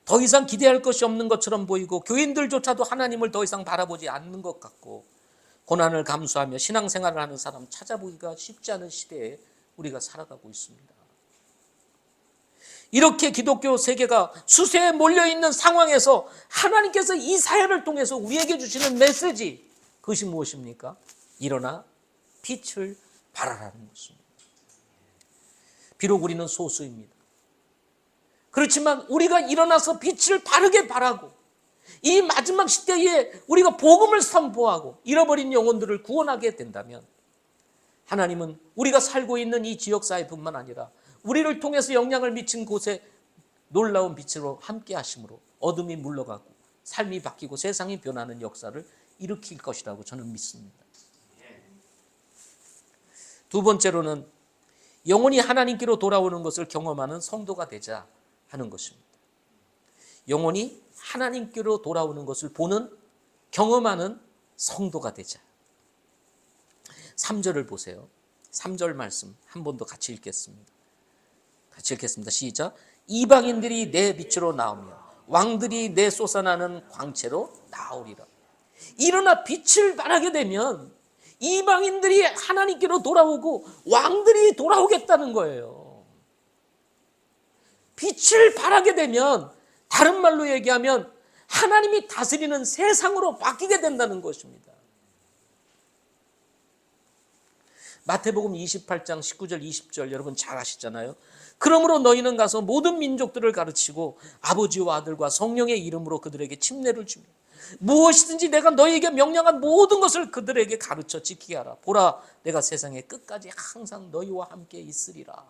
더 이상 기대할 것이 없는 것처럼 보이고 교인들조차도 하나님을 더 이상 바라보지 않는 것 같고 고난을 감수하며 신앙생활을 하는 사람 찾아보기가 쉽지 않은 시대에 우리가 살아가고 있습니다. 이렇게 기독교 세계가 수세에 몰려있는 상황에서 하나님께서 이 사회를 통해서 우리에게 주시는 메시지, 그것이 무엇입니까? 일어나 빛을 발하라는 것입니다. 비록 우리는 소수입니다. 그렇지만 우리가 일어나서 빛을 바르게 발하고 이 마지막 시대에 우리가 복음을 선포하고 잃어버린 영혼들을 구원하게 된다면 하나님은 우리가 살고 있는 이 지역사회뿐만 아니라 우리를 통해서 영향을 미친 곳에 놀라운 빛으로 함께 하심으로 어둠이 물러가고 삶이 바뀌고 세상이 변하는 역사를 일으킬 것이라고 저는 믿습니다. 두 번째로는 영혼이 하나님께로 돌아오는 것을 경험하는 성도가 되자 하는 것입니다. 영혼이 하나님께로 돌아오는 것을 보는 경험하는 성도가 되자. 3절을 보세요. 3절 말씀 한 번 더 같이 읽겠습니다. 같이 읽겠습니다. 시작. 이방인들이 내 빛으로 나오며 왕들이 내 솟아나는 광채로 나오리라. 일어나 빛을 발하게 되면 이방인들이 하나님께로 돌아오고 왕들이 돌아오겠다는 거예요. 빛을 발하게 되면 다른 말로 얘기하면 하나님이 다스리는 세상으로 바뀌게 된다는 것입니다. 마태복음 28장 19절 20절 여러분 잘 아시잖아요. 그러므로 너희는 가서 모든 민족들을 가르치고 아버지와 아들과 성령의 이름으로 그들에게 침례를 주며 무엇이든지 내가 너희에게 명령한 모든 것을 그들에게 가르쳐 지키게 하라. 보라, 내가 세상의 끝까지 항상 너희와 함께 있으리라.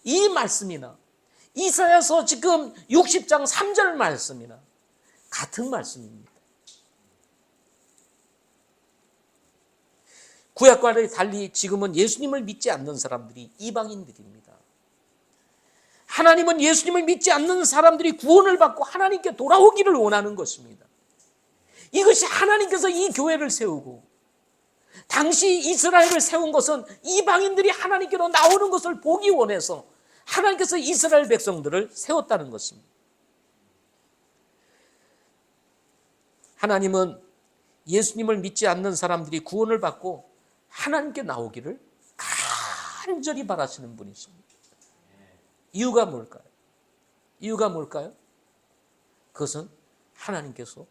이 말씀이나 이사야서 지금 60장 3절 말씀이나 같은 말씀입니다. 구약과는 달리 지금은 예수님을 믿지 않는 사람들이 이방인들입니다. 하나님은 예수님을 믿지 않는 사람들이 구원을 받고 하나님께 돌아오기를 원하는 것입니다. 이것이 하나님께서 이 교회를 세우고 당시 이스라엘을 세운 것은 이방인들이 하나님께로 나오는 것을 보기 원해서 하나님께서 이스라엘 백성들을 세웠다는 것입니다. 하나님은 예수님을 믿지 않는 사람들이 구원을 받고 하나님께 나오기를 간절히 바라시는 분이십니다. 이유가 뭘까요? 이유가 뭘까요? 그것은 하나님께서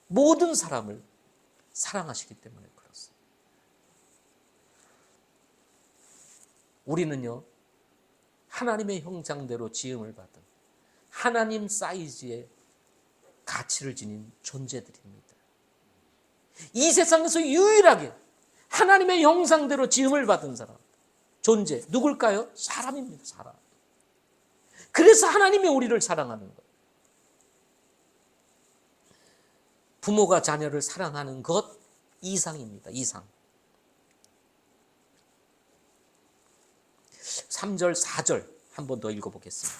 모든 사람을 사랑하시기 때문에 그렇습니다. 우리는요, 하나님의 형상대로 지음을 받은 하나님 사이즈의 가치를 지닌 존재들입니다. 이 세상에서 유일하게 하나님의 형상대로 지음을 받은 사람, 존재, 누굴까요? 사람입니다. 사람. 그래서 하나님이 우리를 사랑하는 거예요. 부모가 자녀를 사랑하는 것 이상입니다. 이상. 3절, 4절 한 번 더 읽어보겠습니다.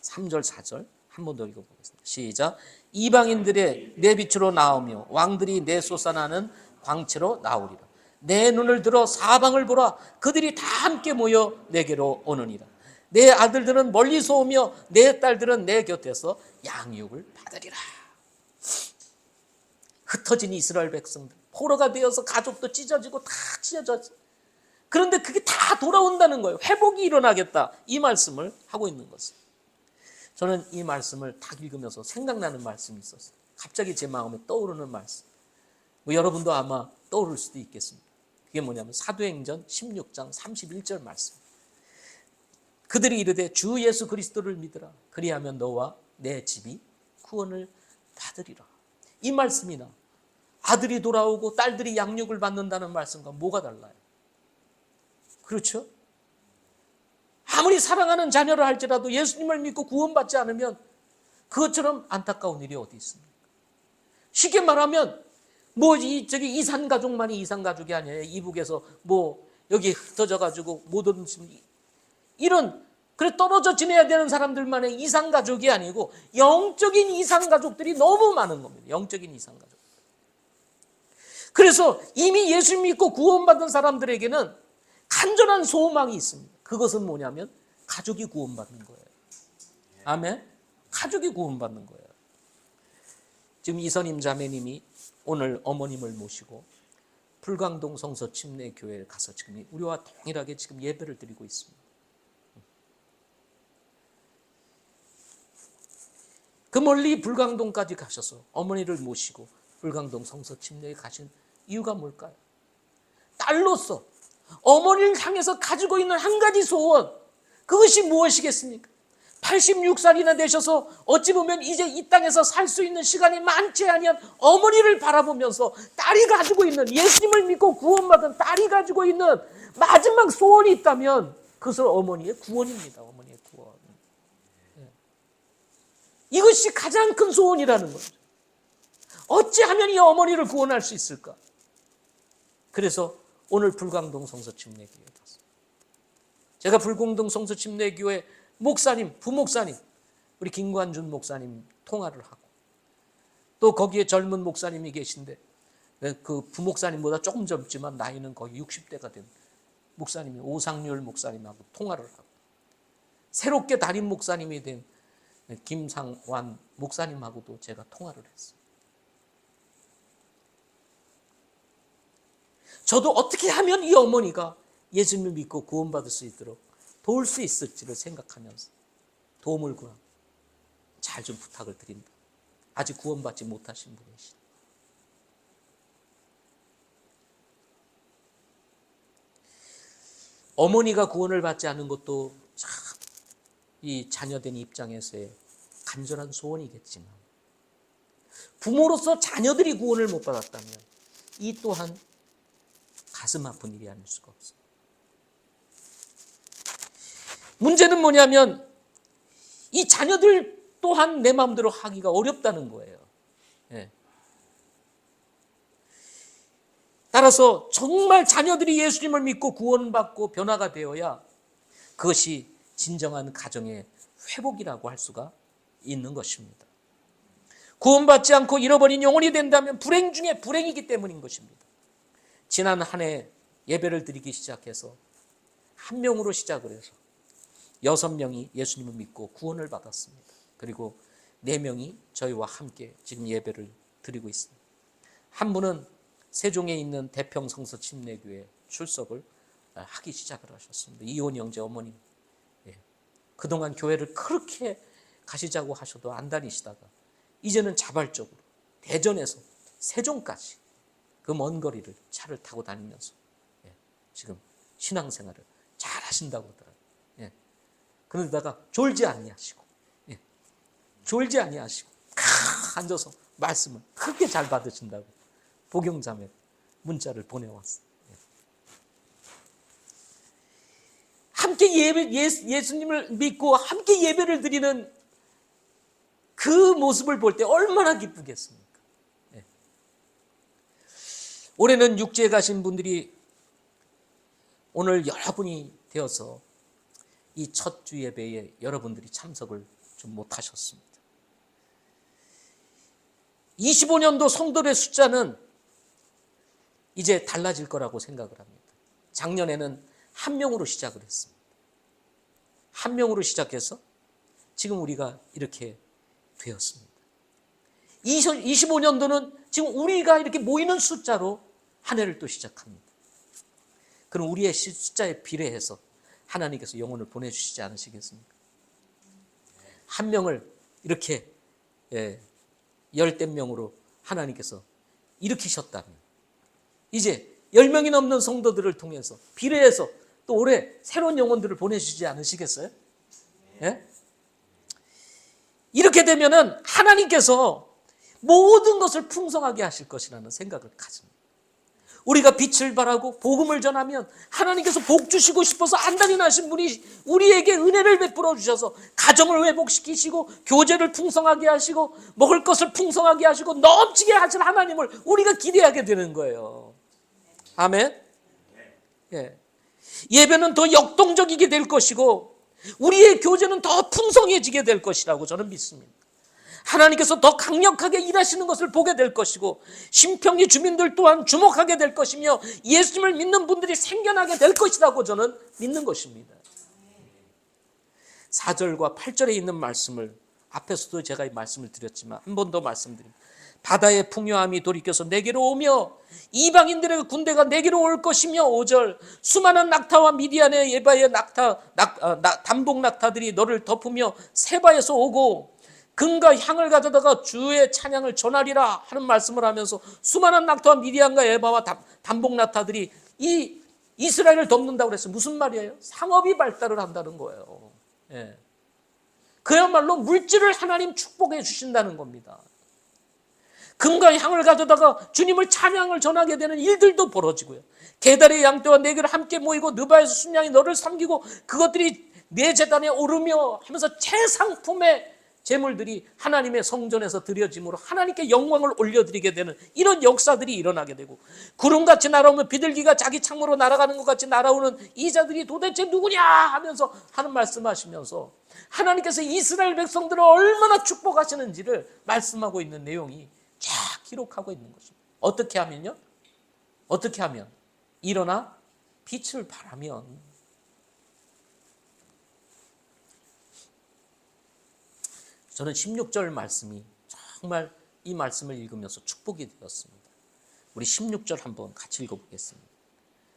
3절, 4절 한 번 더 읽어보겠습니다. 시작. 이방인들의 내 빛으로 나오며 왕들이 내 솟아나는 광채로 나오리라. 내 눈을 들어 사방을 보라. 그들이 다 함께 모여 내게로 오느니라. 내 아들들은 멀리서 오며 내 딸들은 내 곁에서 양육을 받으리라. 흩어진 이스라엘 백성들, 포로가 되어서 가족도 찢어지고 다 찢어졌어. 그런데 그게 다 돌아온다는 거예요. 회복이 일어나겠다. 이 말씀을 하고 있는 것입니다. 저는 이 말씀을 딱 읽으면서 생각나는 말씀이 있었어요. 갑자기 제 마음에 떠오르는 말씀. 여러분도 아마 떠오를 수도 있겠습니다. 그게 뭐냐면 사도행전 16장 31절 말씀. 그들이 이르되 주 예수 그리스도를 믿으라. 그리하면 너와 내 집이 구원을 받으리라. 이 말씀이나 아들이 돌아오고 딸들이 양육을 받는다는 말씀과 뭐가 달라요? 그렇죠? 아무리 사랑하는 자녀를 할지라도 예수님을 믿고 구원받지 않으면 그것처럼 안타까운 일이 어디 있습니까? 쉽게 말하면 저기 이산 가족만이 이산 가족이 아니에요. 이북에서 여기 흩어져 가지고 모든 이런 그래 떨어져 지내야 되는 사람들만의 이산 가족이 아니고 영적인 이산 가족들이 너무 많은 겁니다. 영적인 이산 가족. 그래서 이미 예수 믿고 구원받은 사람들에게는 간절한 소망이 있습니다. 그것은 뭐냐면 가족이 구원받는 거예요. 아멘. 가족이 구원받는 거예요. 지금 이선임 자매님이 오늘 어머님을 모시고 불광동 성서 침례교회에 가서 지금 우리와 동일하게 지금 예배를 드리고 있습니다. 그 멀리 불광동까지 가셔서 어머니를 모시고 불광동 성서 침례에 가신 이유가 뭘까요? 딸로서 어머니를 향해서 가지고 있는 한 가지 소원, 그것이 무엇이겠습니까? 86살이나 되셔서 어찌 보면 이제 이 땅에서 살 수 있는 시간이 많지 아니한 어머니를 바라보면서 딸이 가지고 있는, 예수님을 믿고 구원받은 딸이 가지고 있는 마지막 소원이 있다면 그것은 어머니의 구원입니다. 어머니의 구원. 이것이 가장 큰 소원이라는 거죠. 어찌하면 이 어머니를 구원할 수 있을까? 그래서 오늘 불광동 성서 침례교회에 갔습니다. 제가 불광동 성서 침례교회 목사님, 부목사님, 우리 김관준 목사님 통화를 하고, 또 거기에 젊은 목사님이 계신데 그 부목사님보다 조금 젊지만 나이는 거의 60대가 된 목사님이 오상률 목사님하고 통화를 하고, 새롭게 담임 목사님이 된 김상완 목사님하고도 제가 통화를 했어요. 저도 어떻게 하면 이 어머니가 예수님을 믿고 구원받을 수 있도록 도울 수 있을지를 생각하면서 도움을 구하고 잘 좀 부탁을 드린다. 아직 구원받지 못하신 분이시다. 어머니가 구원을 받지 않은 것도 참 이 자녀된 입장에서의 간절한 소원이겠지만, 부모로서 자녀들이 구원을 못 받았다면 이 또한 가슴 아픈 일이 아닐 수가 없어요. 문제는 뭐냐면 이 자녀들 또한 내 마음대로 하기가 어렵다는 거예요. 예. 따라서 정말 자녀들이 예수님을 믿고 구원받고 변화가 되어야 그것이 진정한 가정의 회복이라고 할 수가 있는 것입니다. 구원받지 않고 잃어버린 영혼이 된다면 불행 중에 불행이기 때문인 것입니다. 지난 한 해 예배를 드리기 시작해서 한 명으로 시작을 해서 6명이 예수님을 믿고 구원을 받았습니다. 그리고 4명이 저희와 함께 지금 예배를 드리고 있습니다. 한 분은 세종에 있는 대평성서 침례교회 출석을 하기 시작을 하셨습니다. 이혼 형제 어머님. 그동안 교회를 그렇게 가시자고 하셔도 안 다니시다가 이제는 자발적으로 대전에서 세종까지 그 먼 거리를 차를 타고 다니면서 지금 신앙생활을 잘 하신다고 하더라고요. 그러다가 졸지 아니하시고 졸지 아니하시고 앉아서 말씀을 그렇게 잘 받으신다고 복용자매 문자를 보내왔어요. 함께 예수님을 믿고 함께 예배를 드리는 그 모습을 볼 때 얼마나 기쁘겠습니까? 올해는 육지에 가신 분들이 오늘 여러분이 되어서 이 첫 주 예배에 여러분들이 참석을 좀 못하셨습니다. 25년도 성도의 숫자는 이제 달라질 거라고 생각을 합니다. 작년에는 한 명으로 시작을 했습니다. 한 명으로 시작해서 지금 우리가 이렇게 되었습니다. 25년도는 지금 우리가 이렇게 모이는 숫자로 한 해를 또 시작합니다. 그럼 우리의 숫자에 비례해서 하나님께서 영혼을 보내주시지 않으시겠습니까? 한 명을 이렇게 열댓 명으로 하나님께서 일으키셨다면 이제 10명이 넘는 성도들을 통해서 비례해서 또 올해 새로운 영혼들을 보내주시지 않으시겠어요? 예? 이렇게 되면은 하나님께서 모든 것을 풍성하게 하실 것이라는 생각을 가집니다. 우리가 빛을 발하고 복음을 전하면 하나님께서 복 주시고 싶어서 안달이 나신 분이 우리에게 은혜를 베풀어 주셔서 가정을 회복시키시고 교제를 풍성하게 하시고 먹을 것을 풍성하게 하시고 넘치게 하실 하나님을 우리가 기대하게 되는 거예요. 아멘. 예. 예배는 더 역동적이게 될 것이고 우리의 교제는 더 풍성해지게 될 것이라고 저는 믿습니다. 하나님께서 더 강력하게 일하시는 것을 보게 될 것이고 신평리 주민들 또한 주목하게 될 것이며 예수님을 믿는 분들이 생겨나게 될 것이라고 저는 믿는 것입니다. 4절과 8절에 있는 말씀을 앞에서도 제가 이 말씀을 드렸지만 한 번 더 말씀드립니다. 바다의 풍요함이 돌이켜서 내게로 오며 이방인들의 군대가 내게로 올 것이며 5절 수많은 낙타와 미디안의 예바의 단복 낙타들이 너를 덮으며 세바에서 오고 금과 향을 가져다가 주의 찬양을 전하리라 하는 말씀을 하면서 수많은 낙타와 미디안과 에바와 단복 낙타들이 이 이스라엘을 덮는다고 그랬어요. 무슨 말이에요? 상업이 발달을 한다는 거예요. 예. 그야말로 물질을 하나님 축복해 주신다는 겁니다. 금과 향을 가져다가 주님을 찬양을 전하게 되는 일들도 벌어지고요. 게달의 양떼와 내게를 함께 모이고 느바에서 순양이 너를 섬기고 그것들이 내 제단에 오르며 하면서 최상품의 제물들이 하나님의 성전에서 드려짐으로 하나님께 영광을 올려드리게 되는 이런 역사들이 일어나게 되고 구름같이 날아오면 비둘기가 자기 창모로 날아가는 것 같이 날아오는 이 자들이 도대체 누구냐 하면서 하는 말씀하시면서 하나님께서 이스라엘 백성들을 얼마나 축복하시는지를 말씀하고 있는 내용이 쫙 기록하고 있는 것입니다. 어떻게 하면요? 어떻게 하면? 일어나 빛을 발하면. 저는 16절 말씀이 정말 이 말씀을 읽으면서 축복이 되었습니다. 우리 16절 한번 같이 읽어보겠습니다.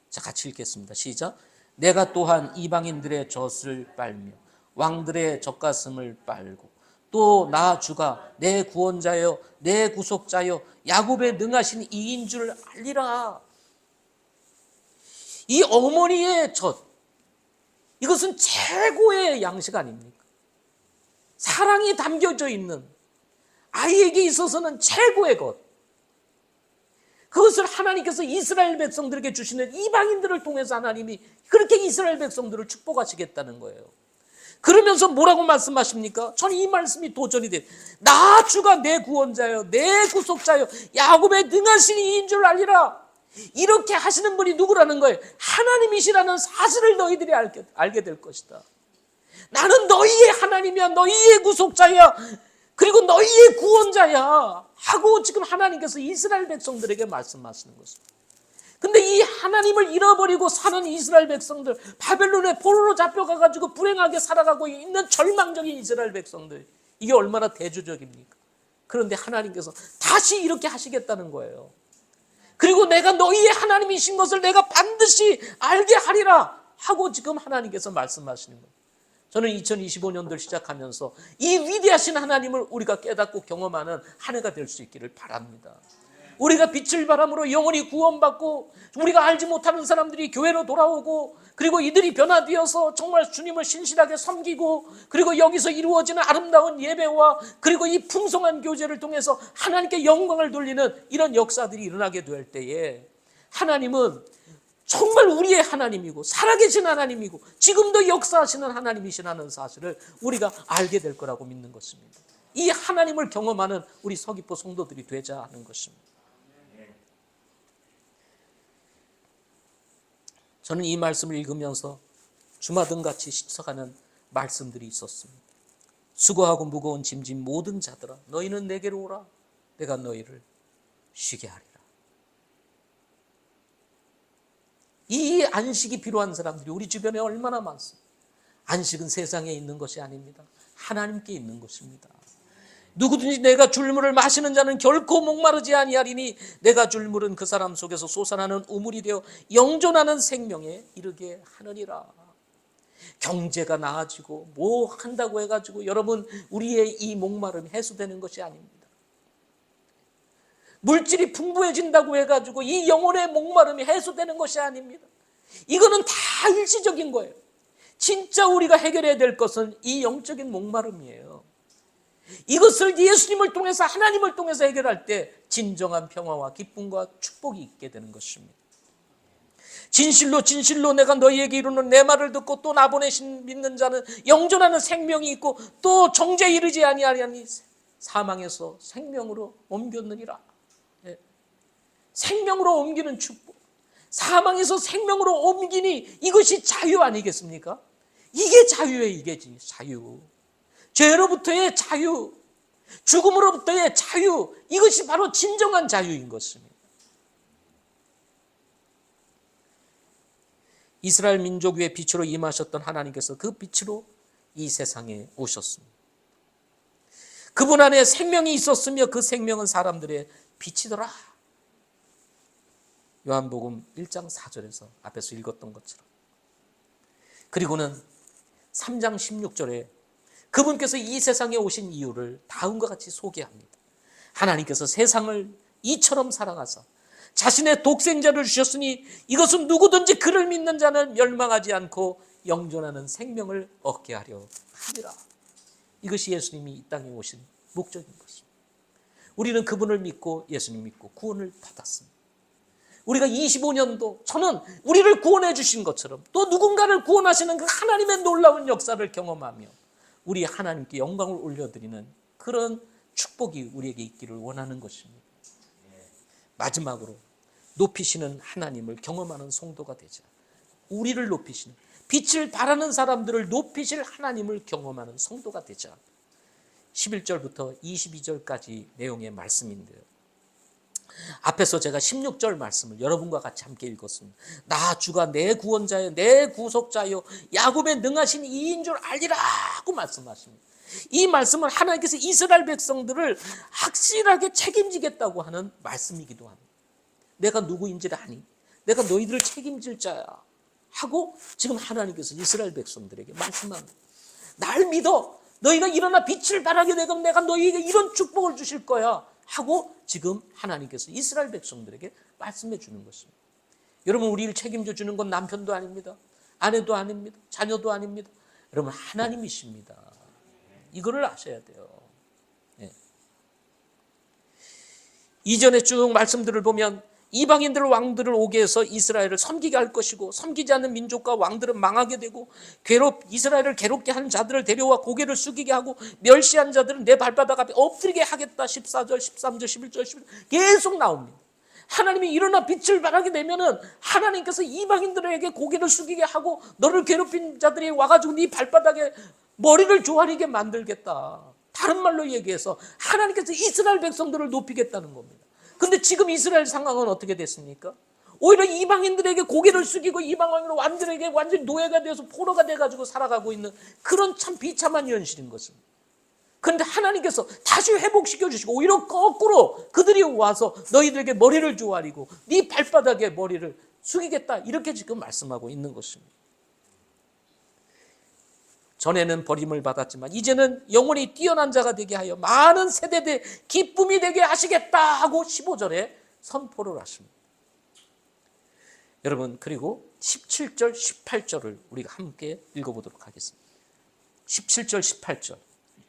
자, 같이 읽겠습니다. 시작. 내가 또한 이방인들의 젖을 빨며 왕들의 젖가슴을 빨고 또 나 주가 내 구원자여 내 구속자여 야곱의 능하신 이인 줄 알리라. 이 어머니의 젖, 이것은 최고의 양식 아닙니까? 사랑이 담겨져 있는 아이에게 있어서는 최고의 것. 그것을 하나님께서 이스라엘 백성들에게 주시는 이방인들을 통해서 하나님이 그렇게 이스라엘 백성들을 축복하시겠다는 거예요. 그러면서 뭐라고 말씀하십니까? 저는 이 말씀이 도전이 돼요. 나 주가 내 구원자요 내 구속자요 야곱의 능하신 이인 줄 알리라. 이렇게 하시는 분이 누구라는 거예요? 하나님이시라는 사실을 너희들이 알게 될 것이다. 나는 너희의 하나님이야, 너희의 구속자야, 그리고 너희의 구원자야 하고 지금 하나님께서 이스라엘 백성들에게 말씀하시는 것입니다. 근데 이 하나님을 잃어버리고 사는 이스라엘 백성들, 바벨론의 포로로 잡혀가가지고 불행하게 살아가고 있는 절망적인 이스라엘 백성들, 이게 얼마나 대조적입니까? 그런데 하나님께서 다시 이렇게 하시겠다는 거예요. 그리고 내가 너희의 하나님이신 것을 내가 반드시 알게 하리라 하고 지금 하나님께서 말씀하시는 거예요. 저는 2025년도를 시작하면서 이 위대하신 하나님을 우리가 깨닫고 경험하는 한 해가 될 수 있기를 바랍니다. 우리가 빛을 발함으로 영혼이 구원받고 우리가 알지 못하는 사람들이 교회로 돌아오고 그리고 이들이 변화되어서 정말 주님을 신실하게 섬기고 그리고 여기서 이루어지는 아름다운 예배와 그리고 이 풍성한 교제를 통해서 하나님께 영광을 돌리는 이런 역사들이 일어나게 될 때에 하나님은 정말 우리의 하나님이고 살아계신 하나님이고 지금도 역사하시는 하나님이시라는 사실을 우리가 알게 될 거라고 믿는 것입니다. 이 하나님을 경험하는 우리 서귀포 성도들이 되자 하는 것입니다. 저는 이 말씀을 읽으면서 주마등같이 식사하는 말씀들이 있었습니다. 수고하고 무거운 짐진 모든 자들아 너희는 내게로 오라 내가 너희를 쉬게 하리라. 이 안식이 필요한 사람들이 우리 주변에 얼마나 많습니까? 안식은 세상에 있는 것이 아닙니다. 하나님께 있는 것입니다. 누구든지 내가 줄 물을 마시는 자는 결코 목마르지 아니하리니 내가 줄 물은 그 사람 속에서 솟아나는 우물이 되어 영존하는 생명에 이르게 하느니라. 경제가 나아지고 뭐 한다고 해가지고 여러분 우리의 이 목마름이 해소되는 것이 아닙니다. 물질이 풍부해진다고 해가지고 이 영혼의 목마름이 해소되는 것이 아닙니다. 이거는 다 일시적인 거예요. 진짜 우리가 해결해야 될 것은 이 영적인 목마름이에요. 이것을 예수님을 통해서 하나님을 통해서 해결할 때 진정한 평화와 기쁨과 축복이 있게 되는 것입니다. 진실로 진실로 내가 너희에게 이루는 내 말을 듣고 또 나 보내신 믿는 자는 영존하는 생명이 있고 또 정죄에 이르지 아니하니 사망에서 생명으로 옮겼느니라. 생명으로 옮기는 축복, 사망에서 생명으로 옮기니 이것이 자유 아니겠습니까? 이게 자유예요. 이게 자유. 죄로부터의 자유, 죽음으로부터의 자유, 이것이 바로 진정한 자유인 것입니다. 이스라엘 민족 위에 빛으로 임하셨던 하나님께서 그 빛으로 이 세상에 오셨습니다. 그분 안에 생명이 있었으며 그 생명은 사람들의 빛이더라. 요한복음 1장 4절에서 앞에서 읽었던 것처럼. 그리고는 3장 16절에 그분께서 이 세상에 오신 이유를 다음과 같이 소개합니다. 하나님께서 세상을 이처럼 사랑하사 자신의 독생자를 주셨으니 이것은 누구든지 그를 믿는 자는 멸망하지 않고 영존하는 생명을 얻게 하려 함이라. 이것이 예수님이 이 땅에 오신 목적인 것입니다. 우리는 그분을 믿고 예수님 믿고 구원을 받았습니다. 우리가 25년도 저는 우리를 구원해 주신 것처럼 또 누군가를 구원하시는 그 하나님의 놀라운 역사를 경험하며 우리 하나님께 영광을 올려드리는 그런 축복이 우리에게 있기를 원하는 것입니다. 마지막으로 높이시는 하나님을 경험하는 성도가 되자. 우리를 높이시는, 빛을 발하는 사람들을 높이실 하나님을 경험하는 성도가 되자. 11절부터 22절까지 내용의 말씀인데요. 앞에서 제가 16절 말씀을 여러분과 같이 함께 읽었습니다. 나 주가 내 구원자여 내 구속자여 야곱의 능하신 이인 줄 알리라고 말씀하십니다. 이 말씀은 하나님께서 이스라엘 백성들을 확실하게 책임지겠다고 하는 말씀이기도 합니다. 내가 누구인지를 아니, 내가 너희들을 책임질 자야 하고 지금 하나님께서 이스라엘 백성들에게 말씀합니다. 날 믿어. 너희가 일어나 빛을 발하게 되면 내가 너희에게 이런 축복을 주실 거야 하고 지금 하나님께서 이스라엘 백성들에게 말씀해 주는 것입니다. 여러분, 우리를 책임져 주는 건 남편도 아닙니다. 아내도 아닙니다. 자녀도 아닙니다. 여러분, 하나님이십니다. 이거를 아셔야 돼요. 네. 이전에 쭉 말씀들을 보면 이방인들 왕들을 오게 해서 이스라엘을 섬기게 할 것이고 섬기지 않는 민족과 왕들은 망하게 되고 이스라엘을 괴롭게 하는 자들을 데려와 고개를 숙이게 하고 멸시한 자들은 내 발바닥 앞에 엎드리게 하겠다. 14절, 13절, 11절, 11절 계속 나옵니다. 하나님이 일어나 빛을 발하게 되면은 하나님께서 이방인들에게 고개를 숙이게 하고 너를 괴롭힌 자들이 와가지고 네 발바닥에 머리를 조아리게 만들겠다. 다른 말로 얘기해서 하나님께서 이스라엘 백성들을 높이겠다는 겁니다. 근데 지금 이스라엘 상황은 어떻게 됐습니까? 오히려 이방인들에게 고개를 숙이고 이방인으로 완전히 노예가 되어서 포로가 돼가지고 살아가고 있는 그런 참 비참한 현실인 것입니다. 그런데 하나님께서 다시 회복시켜 주시고 오히려 거꾸로 그들이 와서 너희들에게 머리를 조아리고 네 발바닥에 머리를 숙이겠다 이렇게 지금 말씀하고 있는 것입니다. 전에는 버림을 받았지만 이제는 영원히 뛰어난 자가 되게 하여 많은 세대들 기쁨이 되게 하시겠다 하고 15절에 선포를 하십니다. 여러분, 그리고 17절 18절을 우리가 함께 읽어보도록 하겠습니다. 17절 18절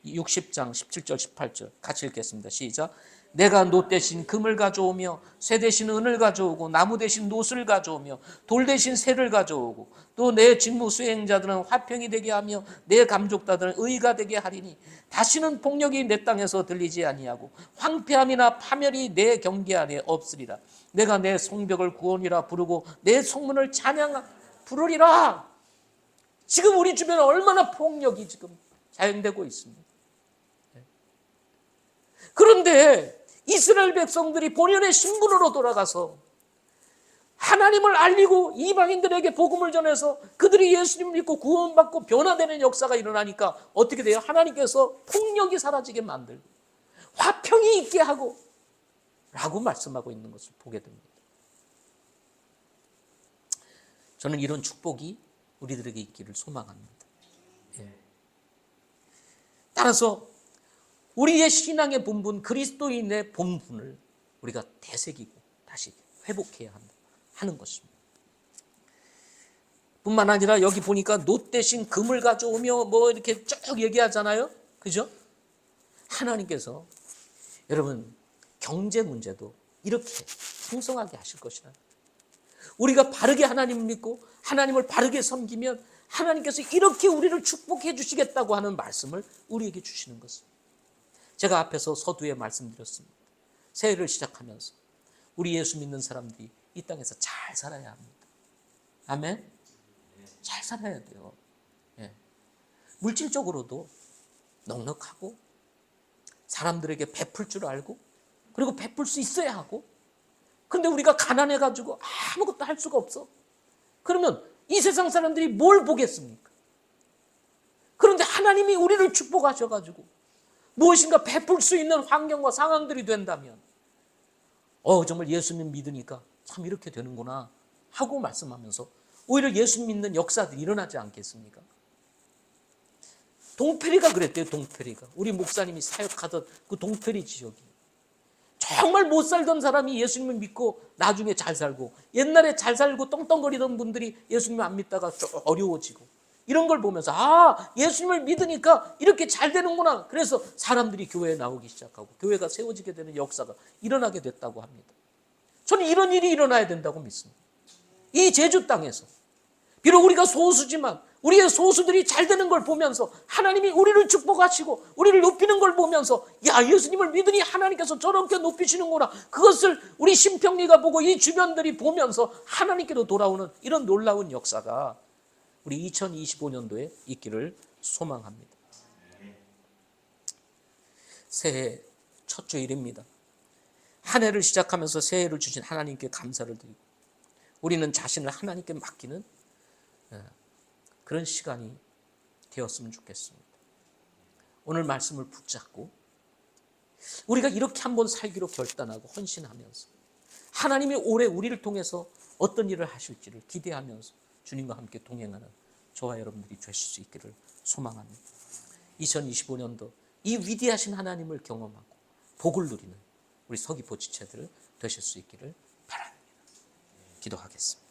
60장 17절 18절 같이 읽겠습니다. 시작. 내가 노 대신 금을 가져오며 쇠 대신 은을 가져오고 나무 대신 노스를 가져오며 돌 대신 쇠를 가져오고 또 내 직무 수행자들은 화평이 되게 하며 내 감족자들은 의가 되게 하리니 다시는 폭력이 내 땅에서 들리지 아니하고 황폐함이나 파멸이 내 경계 안에 없으리라. 내가 내 성벽을 구원이라 부르고 내 성문을 찬양 부르리라. 지금 우리 주변에 얼마나 폭력이 지금 자행되고 있습니다. 그런데 이스라엘 백성들이 본연의 신분으로 돌아가서 하나님을 알리고 이방인들에게 복음을 전해서 그들이 예수님을 믿고 구원받고 변화되는 역사가 일어나니까 어떻게 돼요? 하나님께서 폭력이 사라지게 만들고 화평이 있게 하고 라고 말씀하고 있는 것을 보게 됩니다. 저는 이런 축복이 우리들에게 있기를 소망합니다. 예. 따라서 우리의 신앙의 본분, 그리스도인의 본분을 우리가 되새기고 다시 회복해야 한다 하는 것입니다. 뿐만 아니라 여기 보니까 노 대신 금을 가져오며 뭐 이렇게 쭉 얘기하잖아요. 그죠? 하나님께서 여러분 경제 문제도 이렇게 풍성하게 하실 것이다. 우리가 바르게 하나님을 믿고 하나님을 바르게 섬기면 하나님께서 이렇게 우리를 축복해 주시겠다고 하는 말씀을 우리에게 주시는 것입니다. 제가 앞에서 서두에 말씀드렸습니다. 새해를 시작하면서 우리 예수 믿는 사람들이 이 땅에서 잘 살아야 합니다. 아멘? 잘 살아야 돼요. 예. 물질적으로도 넉넉하고 사람들에게 베풀 줄 알고 그리고 베풀 수 있어야 하고 그런데 우리가 가난해가지고 아무것도 할 수가 없어. 그러면 이 세상 사람들이 뭘 보겠습니까? 그런데 하나님이 우리를 축복하셔가지고 무엇인가 베풀 수 있는 환경과 상황들이 된다면 정말 예수님 믿으니까 참 이렇게 되는구나 하고 말씀하면서 오히려 예수 믿는 역사들이 일어나지 않겠습니까? 동페리가 그랬대요. 동페리가 우리 목사님이 사역하던 그 동페리 지역이 정말 못 살던 사람이 예수님을 믿고 나중에 잘 살고 옛날에 잘 살고 떵떵거리던 분들이 예수님을 안 믿다가 좀 어려워지고 이런 걸 보면서 예수님을 믿으니까 이렇게 잘 되는구나. 그래서 사람들이 교회에 나오기 시작하고 교회가 세워지게 되는 역사가 일어나게 됐다고 합니다. 저는 이런 일이 일어나야 된다고 믿습니다. 이 제주 땅에서 비록 우리가 소수지만 우리의 소수들이 잘 되는 걸 보면서 하나님이 우리를 축복하시고 우리를 높이는 걸 보면서 예수님을 믿으니 하나님께서 저렇게 높이시는구나. 그것을 우리 심평리가 보고 이 주변들이 보면서 하나님께로 돌아오는 이런 놀라운 역사가 우리 2025년도에 있기를 소망합니다. 새해 첫 주일입니다. 한 해를 시작하면서 새해를 주신 하나님께 감사를 드리고 우리는 자신을 하나님께 맡기는 그런 시간이 되었으면 좋겠습니다. 오늘 말씀을 붙잡고 우리가 이렇게 한번 살기로 결단하고 헌신하면서 하나님이 올해 우리를 통해서 어떤 일을 하실지를 기대하면서 주님과 함께 동행하는 저와 여러분들이 되실 수 있기를 소망합니다. 2025년도 이 위대하신 하나님을 경험하고 복을 누리는 우리 서귀포 지체들 되실 수 있기를 바랍니다. 기도하겠습니다.